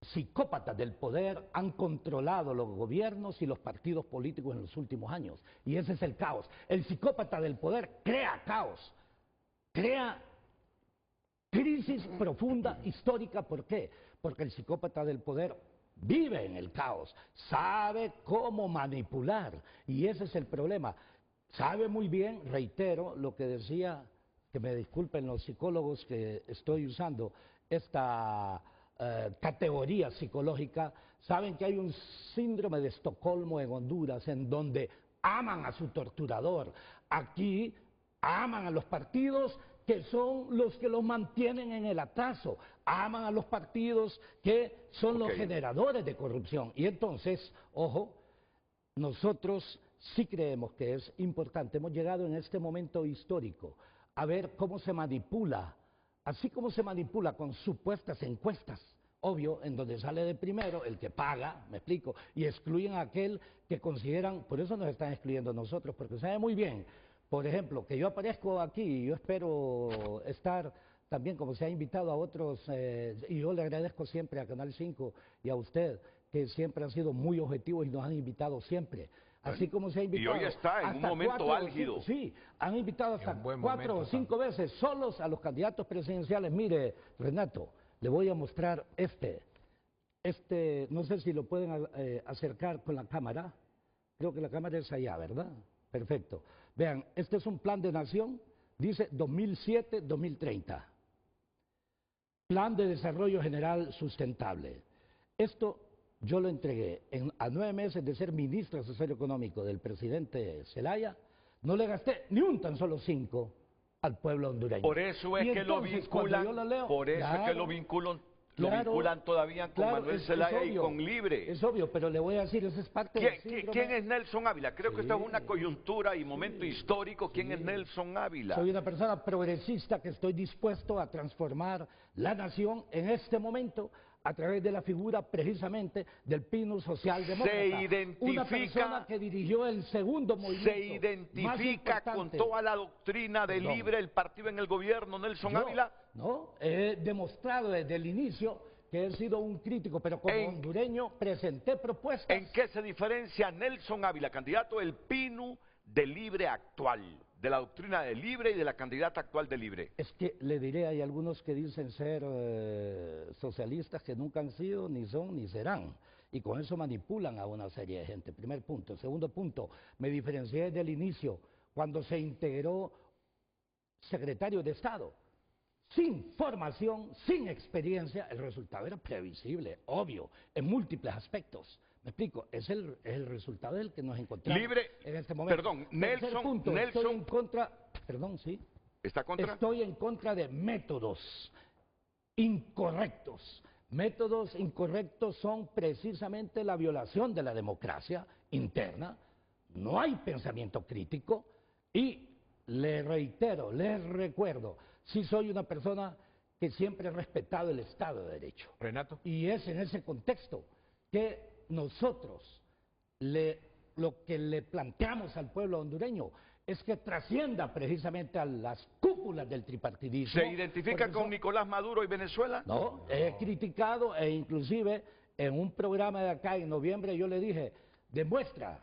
psicópatas del poder han controlado los gobiernos y los partidos políticos en los últimos años. Y ese es el caos. El psicópata del poder crea caos, crea crisis profunda, histórica. ¿Por qué? Porque el psicópata del poder vive en el caos, sabe cómo manipular. Y ese es el problema. Sabe muy bien, reitero, lo que decía, que me disculpen los psicólogos que estoy usando esta categoría psicológica, saben que hay un síndrome de Estocolmo en Honduras en donde aman a su torturador. Aquí aman a los partidos que son los que los mantienen en el atraso, aman a los partidos que son los generadores de corrupción. Y entonces, ojo, nosotros sí creemos que es importante, hemos llegado en este momento histórico a ver cómo se manipula, así como se manipula con supuestas encuestas, obvio, en donde sale de primero el que paga, me explico, y excluyen a aquel que consideran, por eso nos están excluyendo nosotros, porque sabe muy bien, por ejemplo, que yo aparezco aquí y yo espero estar también como se ha invitado a otros, y yo le agradezco siempre a Canal 5 y a usted, que siempre han sido muy objetivos y nos han invitado siempre. Así como se ha invitado. Y hoy está en un momento álgido. Sí, han invitado hasta En buen 4 o 5 veces solos a los candidatos presidenciales. Mire, Renato, le voy a mostrar no sé si lo pueden acercar con la cámara. Creo que la cámara es allá, ¿verdad? Perfecto. Vean, este es un plan de nación, dice 2007-2030. Plan de Desarrollo General Sustentable. Esto yo lo entregué a 9 meses de ser ministro asesor económico del presidente Zelaya. No le gasté ni un tan solo 5 al pueblo hondureño. Por eso es que lo vinculan, vinculan todavía con Manuel Zelaya y con Libre. Es obvio, pero le voy a decir, eso es parte del síndrome. ¿Quién es Nelson Ávila? Creo que esta es una coyuntura y momento histórico. ¿Quién es Nelson Ávila? Soy una persona progresista que estoy dispuesto a transformar la nación en este momento a través de la figura precisamente del Pino Socialdemócrata. Se identifica, una persona que dirigió el segundo movimiento. Se identifica con toda la doctrina de Libre, el partido en el gobierno, Nelson Ávila. No, he demostrado desde el inicio que he sido un crítico, pero como hondureño presenté propuestas. ¿En qué se diferencia Nelson Ávila, candidato del PINU de Libre actual? De la doctrina de Libre y de la candidata actual de Libre. Es que le diré, hay algunos que dicen ser socialistas que nunca han sido, ni son, ni serán. Y con eso manipulan a una serie de gente. Primer punto. Segundo punto, me diferencié desde el inicio, cuando se integró secretario de Estado. Sin formación, sin experiencia, el resultado era previsible, obvio, en múltiples aspectos. Me explico, es el resultado del que nos encontramos en este momento. Perdón, Nelson, estoy en contra, perdón, sí. ¿Está contra? Estoy en contra de métodos incorrectos. Métodos incorrectos son precisamente la violación de la democracia interna. No hay pensamiento crítico y le reitero, le recuerdo, sí soy una persona que siempre he respetado el Estado de Derecho. Renato. Y es en ese contexto que nosotros lo que le planteamos al pueblo hondureño es que trascienda precisamente a las cúpulas del tripartidismo. ¿Se identifica con Nicolás Maduro y Venezuela? No, he criticado e inclusive en un programa de acá en noviembre yo le dije, demuestra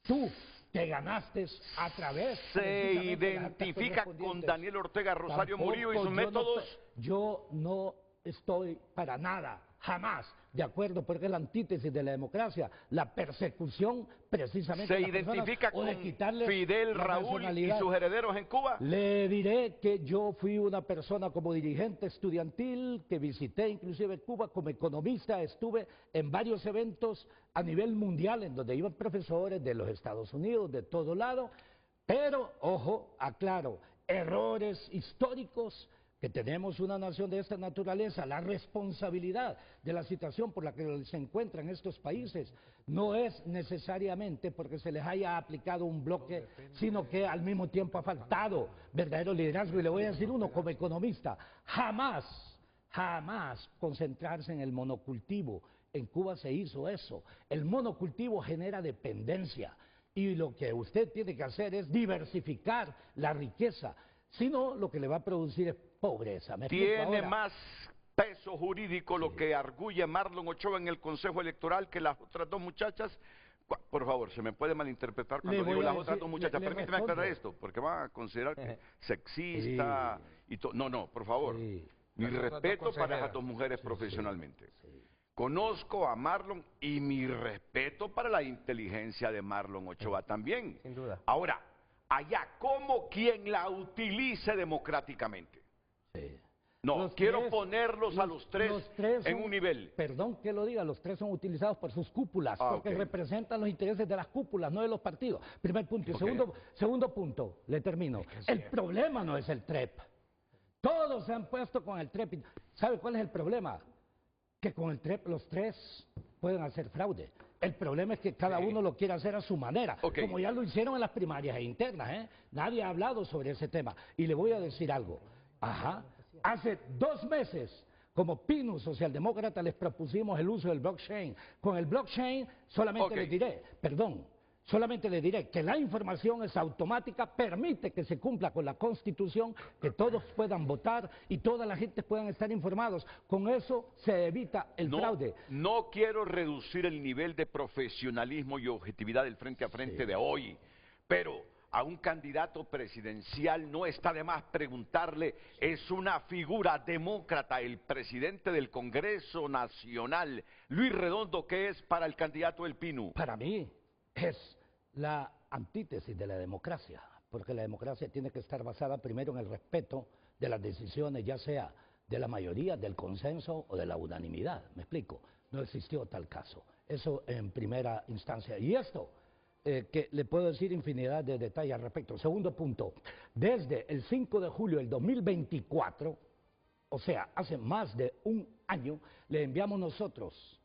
tú que ganaste a través... ¿Se identifica con Daniel Ortega Rosario Murillo y sus métodos? Yo no estoy para nada, jamás, de acuerdo, porque es la antítesis de la democracia, la persecución precisamente. ¿Se identifica con Fidel, Raúl y sus herederos en Cuba? Le diré que yo fui una persona como dirigente estudiantil, que visité inclusive Cuba como economista, estuve en varios eventos a nivel mundial en donde iban profesores de los Estados Unidos, de todo lado, pero, ojo, aclaro, errores históricos, que tenemos una nación de esta naturaleza, la responsabilidad de la situación por la que se encuentran estos países no es necesariamente porque se les haya aplicado un bloque, sino que al mismo tiempo ha faltado verdadero liderazgo. Y le voy a decir uno como economista, jamás concentrarse en el monocultivo. En Cuba se hizo eso. El monocultivo genera dependencia y lo que usted tiene que hacer es diversificar la riqueza. Si no, lo que le va a producir es pobreza. ¿Tiene más peso jurídico lo que arguye Marlon Ochoa en el Consejo Electoral que las otras dos muchachas? Por favor, se me puede malinterpretar cuando digo las otras dos muchachas. Permíteme aclarar esto, porque van a considerar que sexista y todo. No, por favor. Mi respeto para esas dos mujeres profesionalmente. Conozco a Marlon y mi respeto para la inteligencia de Marlon Ochoa también. Sin duda. Ahora, allá, ¿cómo quien la utilice democráticamente? Sí. No, quiero ponerlos a los tres en un nivel. Perdón que lo diga, los tres son utilizados por sus cúpulas, porque representan los intereses de las cúpulas, no de los partidos. Primer punto. Y segundo punto, le termino. El problema no es el TREP. Todos se han puesto con el TREP. ¿Sabe cuál es el problema? Que con el TREP los tres pueden hacer fraude. El problema es que cada uno lo quiere hacer a su manera, como ya lo hicieron en las primarias internas. Nadie ha hablado sobre ese tema. Y le voy a decir algo. Hace 2 meses, como PINU Socialdemócrata, les propusimos el uso del blockchain. Con el blockchain solamente les diré, perdón, Solamente le diré que la información es automática, permite que se cumpla con la Constitución, que todos puedan votar y toda la gente puedan estar informados. Con eso se evita el fraude. No quiero reducir el nivel de profesionalismo y objetividad del frente a frente de hoy, pero a un candidato presidencial no está de más preguntarle, es una figura demócrata, el presidente del Congreso Nacional, Luis Redondo, ¿qué es para el candidato del Pinu? Para mí es la antítesis de la democracia, porque la democracia tiene que estar basada primero en el respeto de las decisiones, ya sea de la mayoría, del consenso o de la unanimidad. ¿Me explico? No existió tal caso. Eso en primera instancia. Y esto, que le puedo decir infinidad de detalles al respecto. Segundo punto, desde el 5 de julio del 2024, o sea, hace más de un año, le enviamos nosotros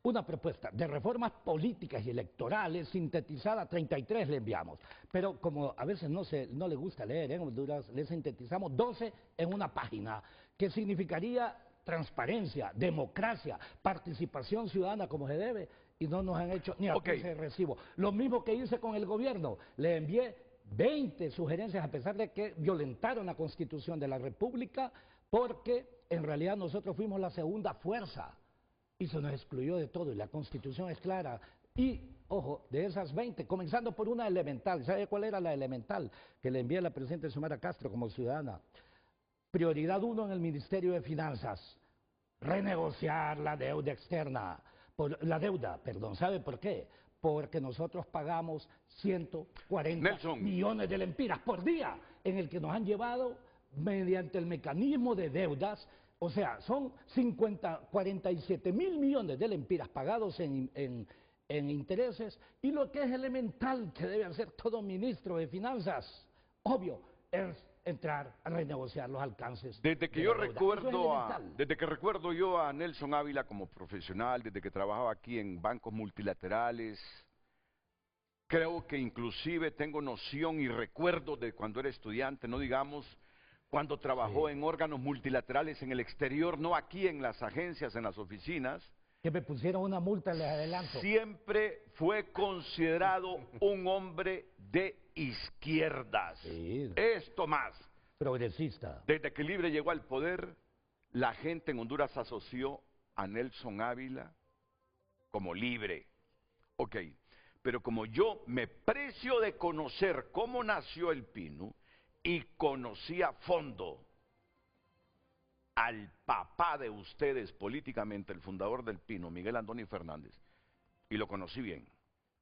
una propuesta de reformas políticas y electorales sintetizada, 33 le enviamos, pero como a veces no le gusta leer en Honduras, le sintetizamos 12 en una página, que significaría transparencia, democracia, participación ciudadana como se debe, y no nos han hecho ni acuse de recibo. Lo mismo que hice con el gobierno, le envié 20 sugerencias a pesar de que violentaron la Constitución de la República, porque en realidad nosotros fuimos la segunda fuerza y se nos excluyó de todo, y la Constitución es clara. Y, ojo, de esas 20, comenzando por una elemental, ¿sabe cuál era la elemental? Que le envié a la presidenta Xiomara Castro como ciudadana. Prioridad 1 en el Ministerio de Finanzas, renegociar la deuda externa, ¿sabe por qué? Porque nosotros pagamos 140 millones de lempiras por día, en el que nos han llevado mediante el mecanismo de deudas. O sea, son 47 mil millones de lempiras pagados en intereses, y lo que es elemental que debe hacer todo ministro de Finanzas, obvio, es entrar a renegociar los alcances. Desde que recuerdo yo a Nelson Ávila como profesional, desde que trabajaba aquí en bancos multilaterales, creo que inclusive tengo noción y recuerdo de cuando era estudiante, no digamos cuando trabajó en órganos multilaterales en el exterior, no aquí en las agencias, en las oficinas. Que me pusieron una multa, les adelanto. Siempre fue considerado un hombre de izquierdas. Sí. Esto más. Progresista. Desde que Libre llegó al poder, la gente en Honduras asoció a Nelson Ávila como Libre. Ok, pero como yo me precio de conocer cómo nació el Pinu, y conocí a fondo al papá de ustedes políticamente, el fundador del Pino, Miguel Andoni Fernández, y lo conocí bien.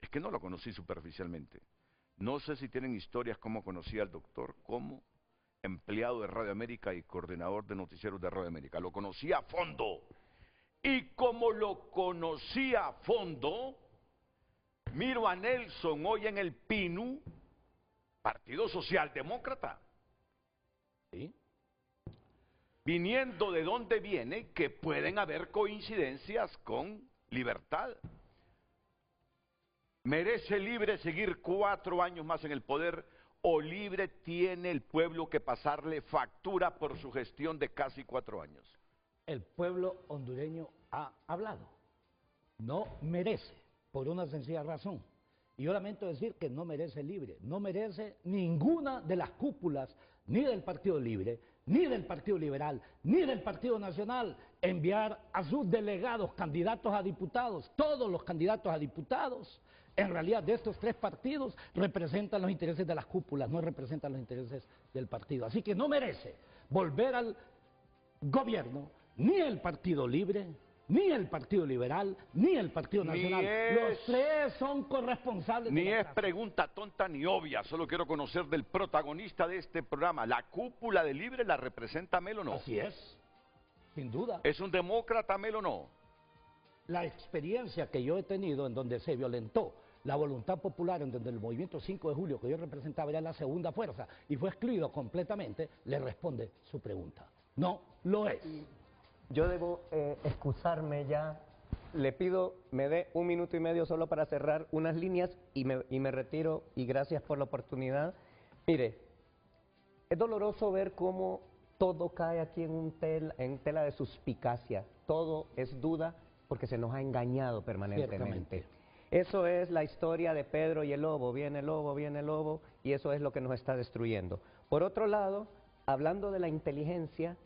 Es que no lo conocí superficialmente. No sé si tienen historias cómo conocí al doctor como empleado de Radio América y coordinador de noticieros de Radio América. Lo conocí a fondo. Y como lo conocí a fondo, miro a Nelson hoy en el Pinu, Partido Socialdemócrata. ¿Sí? Viniendo de donde viene, que pueden haber coincidencias con Libertad. ¿Merece Libre seguir 4 años más en el poder, o Libre tiene el pueblo que pasarle factura por su gestión de casi 4 años? El pueblo hondureño ha hablado. No merece, por una sencilla razón. Y yo lamento decir que no merece Libre, no merece ninguna de las cúpulas, ni del Partido Libre, ni del Partido Liberal, ni del Partido Nacional, enviar a sus delegados, candidatos a diputados. Todos los candidatos a diputados, en realidad, de estos 3 partidos, representan los intereses de las cúpulas, no representan los intereses del partido. Así que no merece volver al gobierno ni el Partido Libre, ni el Partido Liberal, ni el Partido Nacional. Los 3 son corresponsables. Ni es pregunta tonta ni obvia, solo quiero conocer del protagonista de este programa. ¿La cúpula de Libre la representa Mel o no? Así es, sin duda. ¿Es un demócrata Mel o no? La experiencia que yo he tenido en donde se violentó la voluntad popular, en donde el movimiento 5 de julio que yo representaba era la segunda fuerza y fue excluido completamente, le responde su pregunta. No lo es. Yo debo excusarme ya. Le pido, me dé 1 minuto y medio solo para cerrar unas líneas y me retiro, y gracias por la oportunidad. Mire, es doloroso ver cómo todo cae aquí en tela de suspicacia. Todo es duda porque se nos ha engañado permanentemente. Ciertamente. Eso es la historia de Pedro y el lobo. Viene el lobo, y eso es lo que nos está destruyendo. Por otro lado, hablando de la inteligencia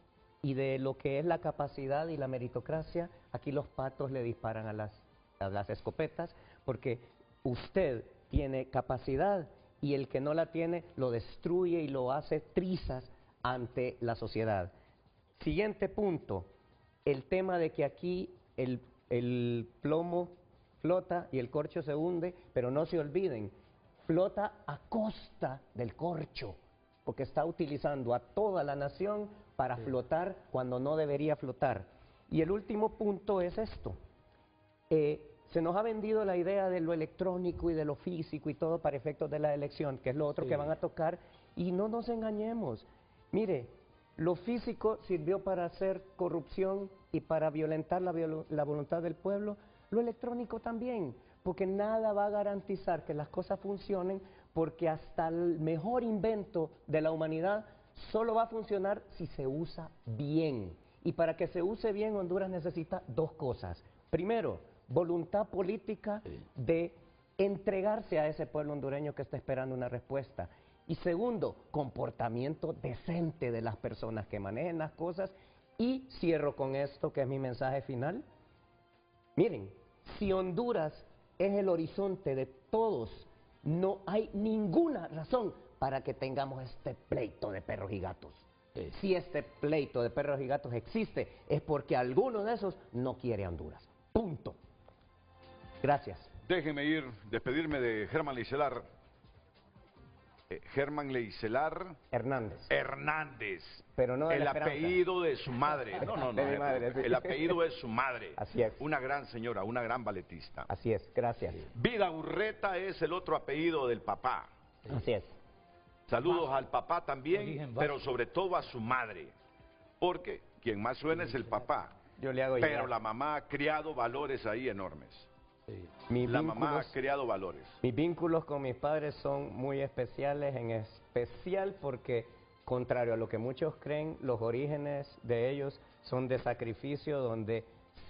y de lo que es la capacidad y la meritocracia, aquí los patos le disparan a las escopetas, porque usted tiene capacidad y el que no la tiene lo destruye y lo hace trizas ante la sociedad. Siguiente punto, el tema de que aquí el plomo flota y el corcho se hunde, pero no se olviden, flota a costa del corcho, porque está utilizando a toda la nación para flotar cuando no debería flotar. Y el último punto es esto. Se nos ha vendido la idea de lo electrónico y de lo físico y todo para efectos de la elección, que es lo otro que van a tocar, y no nos engañemos. Mire, lo físico sirvió para hacer corrupción y para violentar la voluntad del pueblo, lo electrónico también, porque nada va a garantizar que las cosas funcionen, porque hasta el mejor invento de la humanidad solo va a funcionar si se usa bien. Y para que se use bien, Honduras necesita dos cosas. Primero, voluntad política de entregarse a ese pueblo hondureño que está esperando una respuesta. Y segundo, comportamiento decente de las personas que manejen las cosas. Y cierro con esto, que es mi mensaje final. Miren, si Honduras es el horizonte de todos, no hay ninguna razón para que tengamos este pleito de perros y gatos. Si este pleito de perros y gatos existe, es porque alguno de esos no quiere a Honduras. Punto. Gracias. Déjeme despedirme de Germán Leicelar. Germán Leicelar Hernández. Pero no de el la Esperanza. Apellido de su madre. No, De mi madre, sí. El apellido de su madre. Así es. Una gran señora, una gran balletista. Así es, gracias. Vida Urreta es el otro apellido del papá. Así es. Saludos al papá también, Origen pero sobre todo a su madre. Porque quien más suena es el papá. Yo le hago Pero llegar. la mamá ha creado valores ahí enormes. Mis La mamá ha vínculos- creado valores. Mis vínculos con mis padres son muy especiales, en especial porque, contrario a lo que muchos creen, los orígenes de ellos son de sacrificio, donde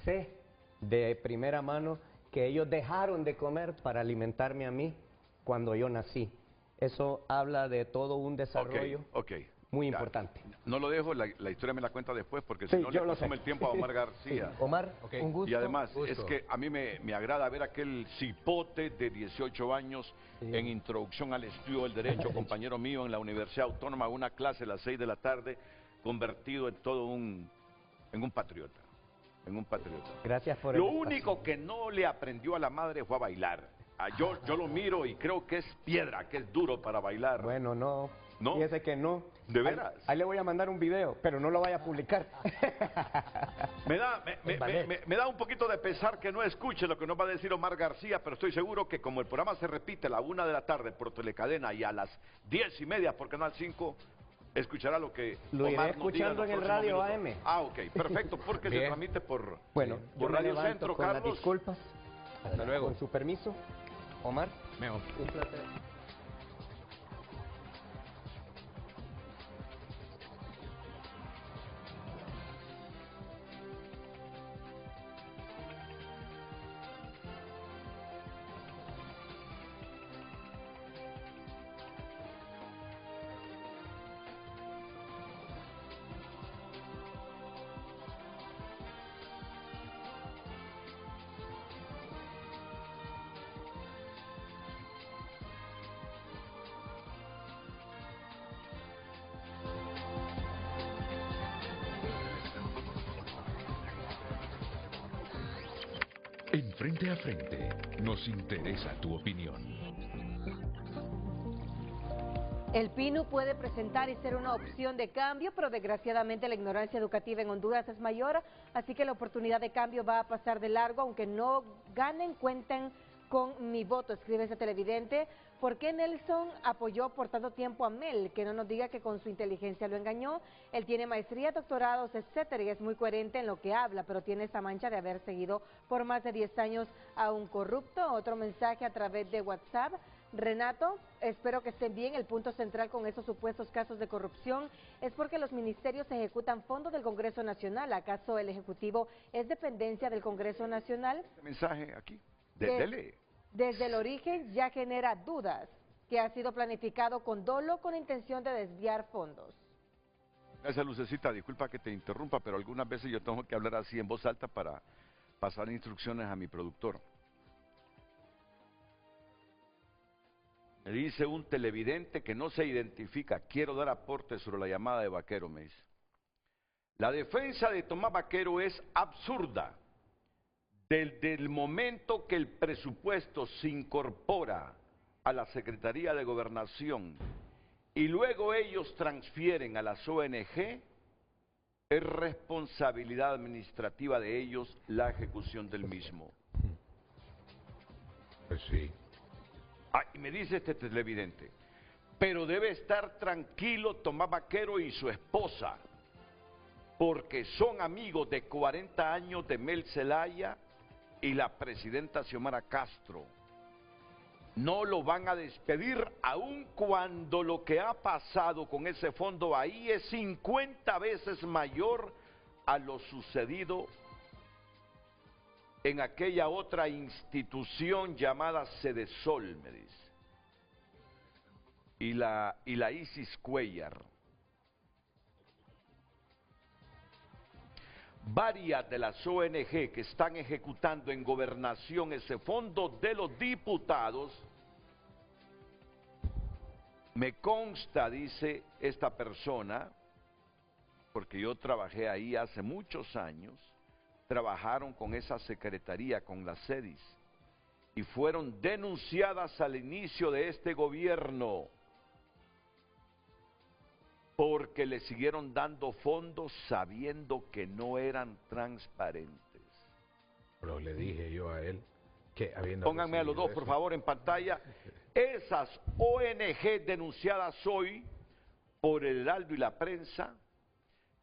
sé de primera mano que ellos dejaron de comer para alimentarme a mí cuando yo nací. Eso habla de todo un desarrollo Ok. muy Ya. importante. No lo dejo, la historia me la cuenta después, porque Sí, si no le yo lo consume sé. el tiempo a Omar García. Sí. Omar, Ok. un gusto. Y además, Gusto. es que a mí me agrada ver aquel cipote de 18 años en Introducción al Estudio del Derecho, compañero mío en la Universidad Autónoma, una clase a las 6 de la tarde, convertido en todo en un patriota. En un patriota. Gracias por Lo el espacio. único que no le aprendió a la madre fue a bailar. Yo lo miro y creo que es piedra, que es duro para bailar. Bueno, no. ¿No? Fíjese que no. ¿De veras? Ahí le voy a mandar un video, pero no lo vaya a publicar. Me da un poquito de pesar que no escuche lo que nos va a decir Omar García, pero estoy seguro que como el programa se repite a la 1 de la tarde por Telecadena y a las 10:30 por Canal 5, escuchará lo que Lo iré Omar nos diga escuchando los en el próximos radio minutos. AM. Ok, perfecto, porque se Bien. transmite por, Bueno, yo por me Radio levanto Centro, con las Carlos. disculpas. Hasta luego. Con su permiso, Omar, Meo. un placer. En Frente a Frente nos interesa tu opinión. El PINU puede presentar y ser una opción de cambio, pero desgraciadamente la ignorancia educativa en Honduras es mayor, así que la oportunidad de cambio va a pasar de largo, aunque no ganen, cuenten con mi voto, escribe ese televidente. ¿Por qué Nelson apoyó por tanto tiempo a Mel? Que no nos diga que con su inteligencia lo engañó. Él tiene maestría, doctorados, etcétera, y es muy coherente en lo que habla, pero tiene esa mancha de haber seguido por más de 10 años a un corrupto. Otro mensaje a través de WhatsApp. Renato, espero que estén bien. El punto central con esos supuestos casos de corrupción es porque los ministerios ejecutan fondos del Congreso Nacional. ¿Acaso el Ejecutivo es dependencia del Congreso Nacional? Este mensaje aquí, ¿Qué? dele. desde el origen ya genera dudas, que ha sido planificado con dolo con intención de desviar fondos. Esa lucecita, disculpa que te interrumpa, pero algunas veces yo tengo que hablar así en voz alta para pasar instrucciones a mi productor. Me dice un televidente que no se identifica, quiero dar aporte sobre la llamada de Vaquero, me dice. La defensa de Tomás Vaquero es absurda. Desde el momento que el presupuesto se incorpora a la Secretaría de Gobernación y luego ellos transfieren a las ONG, es responsabilidad administrativa de ellos la ejecución del mismo. Pues sí. Ah, y me dice este televidente, pero debe estar tranquilo Tomás Vaquero y su esposa, porque son amigos de 40 años de Mel Zelaya y la presidenta Xiomara Castro. No lo van a despedir aun cuando lo que ha pasado con ese fondo ahí es 50 veces mayor a lo sucedido en aquella otra institución llamada Sedesol, me dice. Y la Isis Cuellar. Varias de las ONG que están ejecutando en gobernación ese fondo de los diputados, me consta, dice esta persona, porque yo trabajé ahí hace muchos años, trabajaron con esa secretaría, con la CEDIS, y fueron denunciadas al inicio de este gobierno porque le siguieron dando fondos sabiendo que no eran transparentes. Pero le dije yo a él que habiendo... Pónganme a los dos, por favor, en pantalla. Esas ONG denunciadas hoy por el Heraldo y la prensa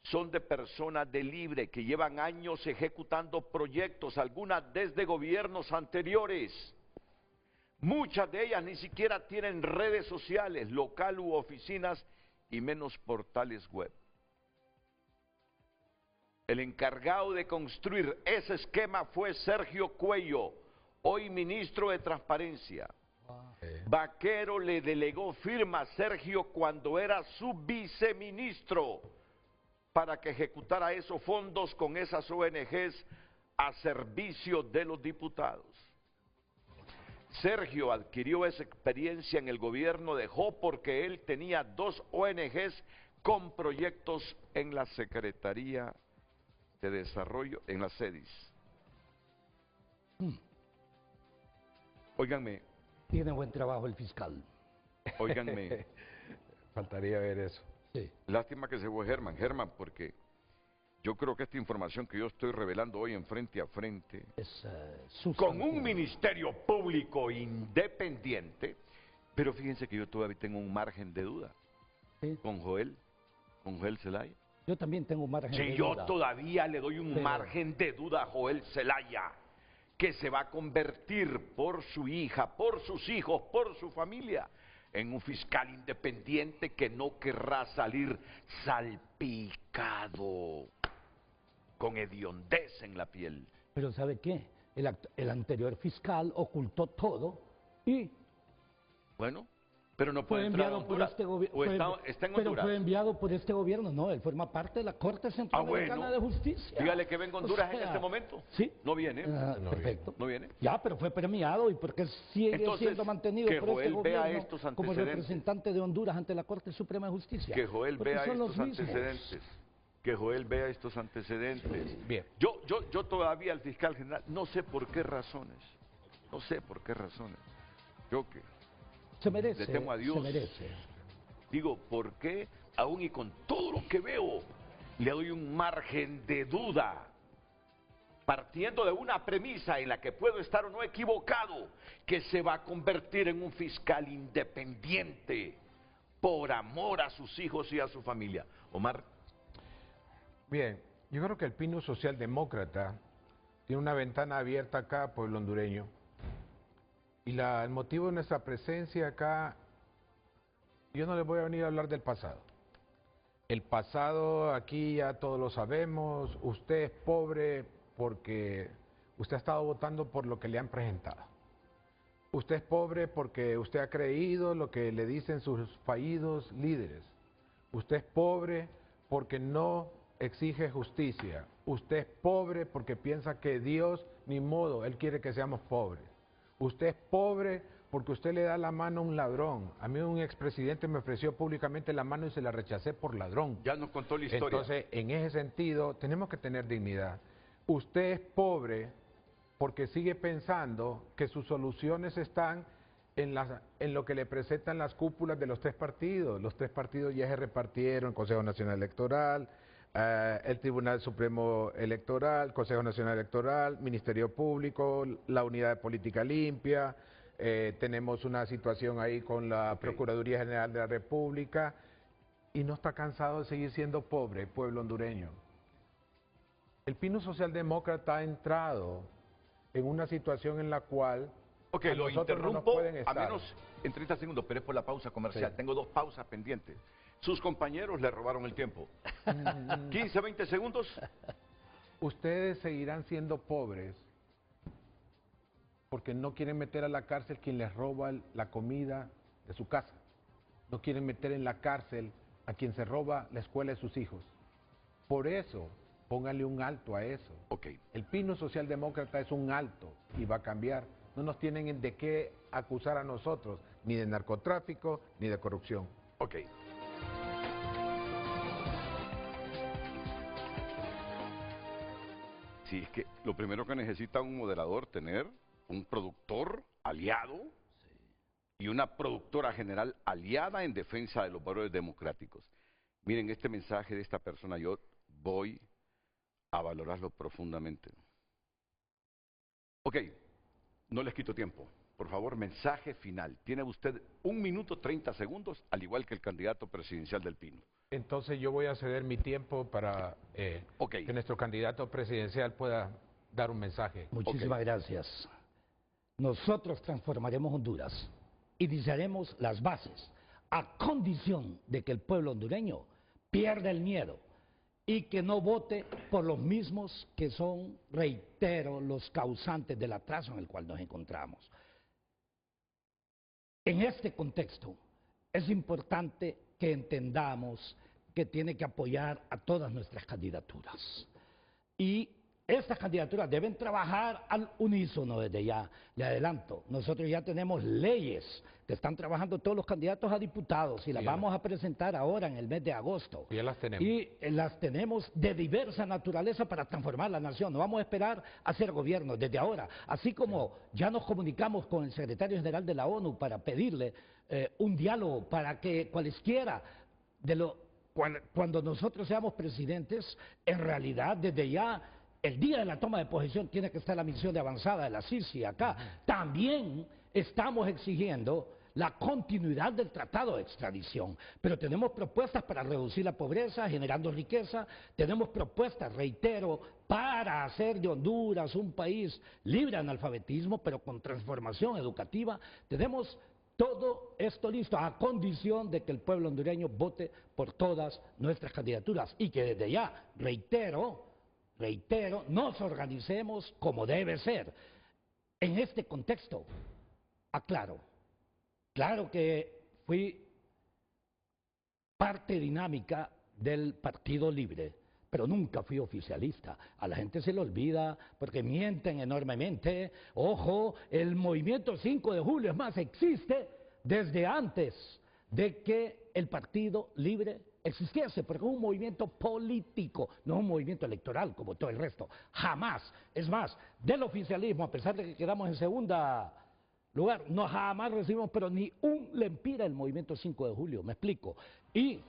son de personas de libre que llevan años ejecutando proyectos, algunas desde gobiernos anteriores. Muchas de ellas ni siquiera tienen redes sociales, local u oficinas, y menos portales web. El encargado de construir ese esquema fue Sergio Cuello, hoy ministro de Transparencia. Vaquero le delegó firma a Sergio cuando era su viceministro para que ejecutara esos fondos con esas ONGs a servicio de los diputados. Sergio adquirió esa experiencia en el gobierno de Jó porque él tenía 2 ONGs con proyectos en la Secretaría de Desarrollo, en la CEDIS. Óiganme. Tiene buen trabajo el fiscal. Óiganme. Faltaría ver eso. Sí. Lástima que se fue Germán. Germán, porque yo creo que esta información que yo estoy revelando hoy en Frente a Frente, Es, con un ministerio público independiente, pero fíjense que yo todavía tengo un margen de duda. Sí. Con Joel Zelaya. Yo también tengo un margen de Si duda. yo todavía le doy un margen de duda a Joel Zelaya, que se va a convertir por su hija, por sus hijos, por su familia, en un fiscal independiente que no querrá salir salpicado, con hediondez en la piel. Pero ¿sabe qué? El anterior fiscal ocultó todo y Bueno, pero no fue puede entrar a enviado por Honduras. este gobierno. ¿O está en Pero Honduras? fue enviado por este gobierno. No, él forma parte de la Corte Centroamericana de Justicia. Dígale que venga a Honduras O sea, en este momento. Sí. No viene. No perfecto. No viene. Ya, pero fue premiado y porque sigue Entonces, siendo mantenido que por este Joel vea gobierno estos como antecedentes. representante de Honduras ante la Corte Suprema de Justicia. Que Joel Porque vea son los estos mismos. antecedentes. Que Joel vea estos antecedentes. Bien. Yo todavía al fiscal general, no sé por qué razones. No sé por qué razones. Yo que Se merece, le temo a Dios. se merece. Digo, ¿por qué? Aún y con todo lo que veo, le doy un margen de duda. Partiendo de una premisa en la que puedo estar o no equivocado, que se va a convertir en un fiscal independiente por amor a sus hijos y a su familia. Omar. Bien, yo creo que el Pino Socialdemócrata tiene una ventana abierta acá, pueblo hondureño. Y el motivo de nuestra presencia acá, yo no les voy a venir a hablar del pasado. El pasado aquí ya todos lo sabemos, usted es pobre porque usted ha estado votando por lo que le han presentado. Usted es pobre porque usted ha creído lo que le dicen sus fallidos líderes. Usted es pobre porque no exige justicia. Usted es pobre porque piensa que Dios, ni modo, Él quiere que seamos pobres. Usted es pobre porque usted le da la mano a un ladrón. A mí un expresidente me ofreció públicamente la mano y se la rechacé por ladrón. Ya nos contó la historia. Entonces, en ese sentido, tenemos que tener dignidad. Usted es pobre porque sigue pensando que sus soluciones están en lo que le presentan las cúpulas de los tres partidos. Los tres partidos ya se repartieron, Consejo Nacional Electoral, el Tribunal Supremo Electoral, Consejo Nacional Electoral, Ministerio Público, la Unidad de Política Limpia, tenemos una situación ahí con la Procuraduría General de la República, y no está cansado de seguir siendo pobre el pueblo hondureño. El Pino Socialdemócrata ha entrado en una situación en la cual Ok, a lo nosotros no nos interrumpo pueden a estar. menos en 30 segundos, pero es por la pausa comercial. Sí. Tengo 2 pausas pendientes. Sus compañeros le robaron el tiempo. 15, 20 segundos. Ustedes seguirán siendo pobres porque no quieren meter a la cárcel quien les roba la comida de su casa. No quieren meter en la cárcel a quien se roba la escuela de sus hijos. Por eso, póngale un alto a eso. Ok. El Pino Socialdemócrata es un alto y va a cambiar. No nos tienen de qué acusar a nosotros, ni de narcotráfico, ni de corrupción. Ok. Sí, es que lo primero que necesita un moderador tener un productor aliado y una productora general aliada en defensa de los valores democráticos. Miren, este mensaje de esta persona yo voy a valorarlo profundamente. Ok, no les quito tiempo. Por favor, mensaje final. Tiene usted 1 minuto 30 segundos, al igual que el candidato presidencial del Pino. Entonces yo voy a ceder mi tiempo para que nuestro candidato presidencial pueda dar un mensaje. Muchísimas gracias. Nosotros transformaremos Honduras, iniciaremos las bases, a condición de que el pueblo hondureño pierda el miedo y que no vote por los mismos que son, reitero, los causantes del atraso en el cual nos encontramos. En este contexto, es importante que entendamos que tiene que apoyar a todas nuestras candidaturas. Y estas candidaturas deben trabajar al unísono desde ya. Le adelanto, nosotros ya tenemos leyes que están trabajando todos los candidatos a diputados y las vamos a presentar ahora en el mes de agosto. Ya las tenemos. Y las tenemos de diversa naturaleza para transformar la nación. No vamos a esperar a hacer gobierno desde ahora. Así como ya nos comunicamos con el secretario general de la ONU para pedirle un diálogo para que cualesquiera de cuando nosotros seamos presidentes, en realidad desde ya el día de la toma de posesión tiene que estar la misión de avanzada de la CICI acá. También estamos exigiendo la continuidad del tratado de extradición, pero tenemos propuestas para reducir la pobreza, generando riqueza, tenemos propuestas, reitero, para hacer de Honduras un país libre de analfabetismo, pero con transformación educativa. Tenemos todo esto listo, a condición de que el pueblo hondureño vote por todas nuestras candidaturas y que desde ya, reitero, nos organicemos como debe ser. En este contexto, aclaro, claro que fui parte dinámica del Partido Libre, pero nunca fui oficialista. A la gente se le olvida porque mienten enormemente. Ojo, el movimiento 5 de julio, es más, existe desde antes de que el Partido Libre existiese, porque es un movimiento político, no es un movimiento electoral como todo el resto. Jamás. Es más, del oficialismo, a pesar de que quedamos en segunda lugar, no jamás recibimos, pero ni un lempira el movimiento 5 de julio, me explico. Y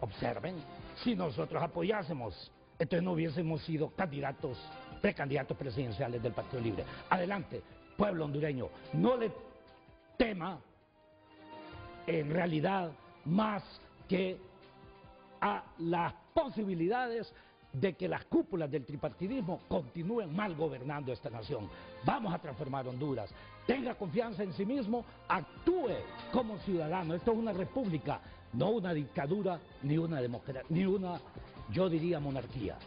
observen, si nosotros apoyásemos, entonces no hubiésemos sido precandidatos presidenciales del Partido Libre. Adelante, pueblo hondureño, no le tema en realidad más que a las posibilidades de que las cúpulas del tripartidismo continúen mal gobernando esta nación. Vamos a transformar Honduras. Tenga confianza en sí mismo, actúe como ciudadano. Esto es una república, no una dictadura, ni una democracia, ni una, yo diría, monarquía.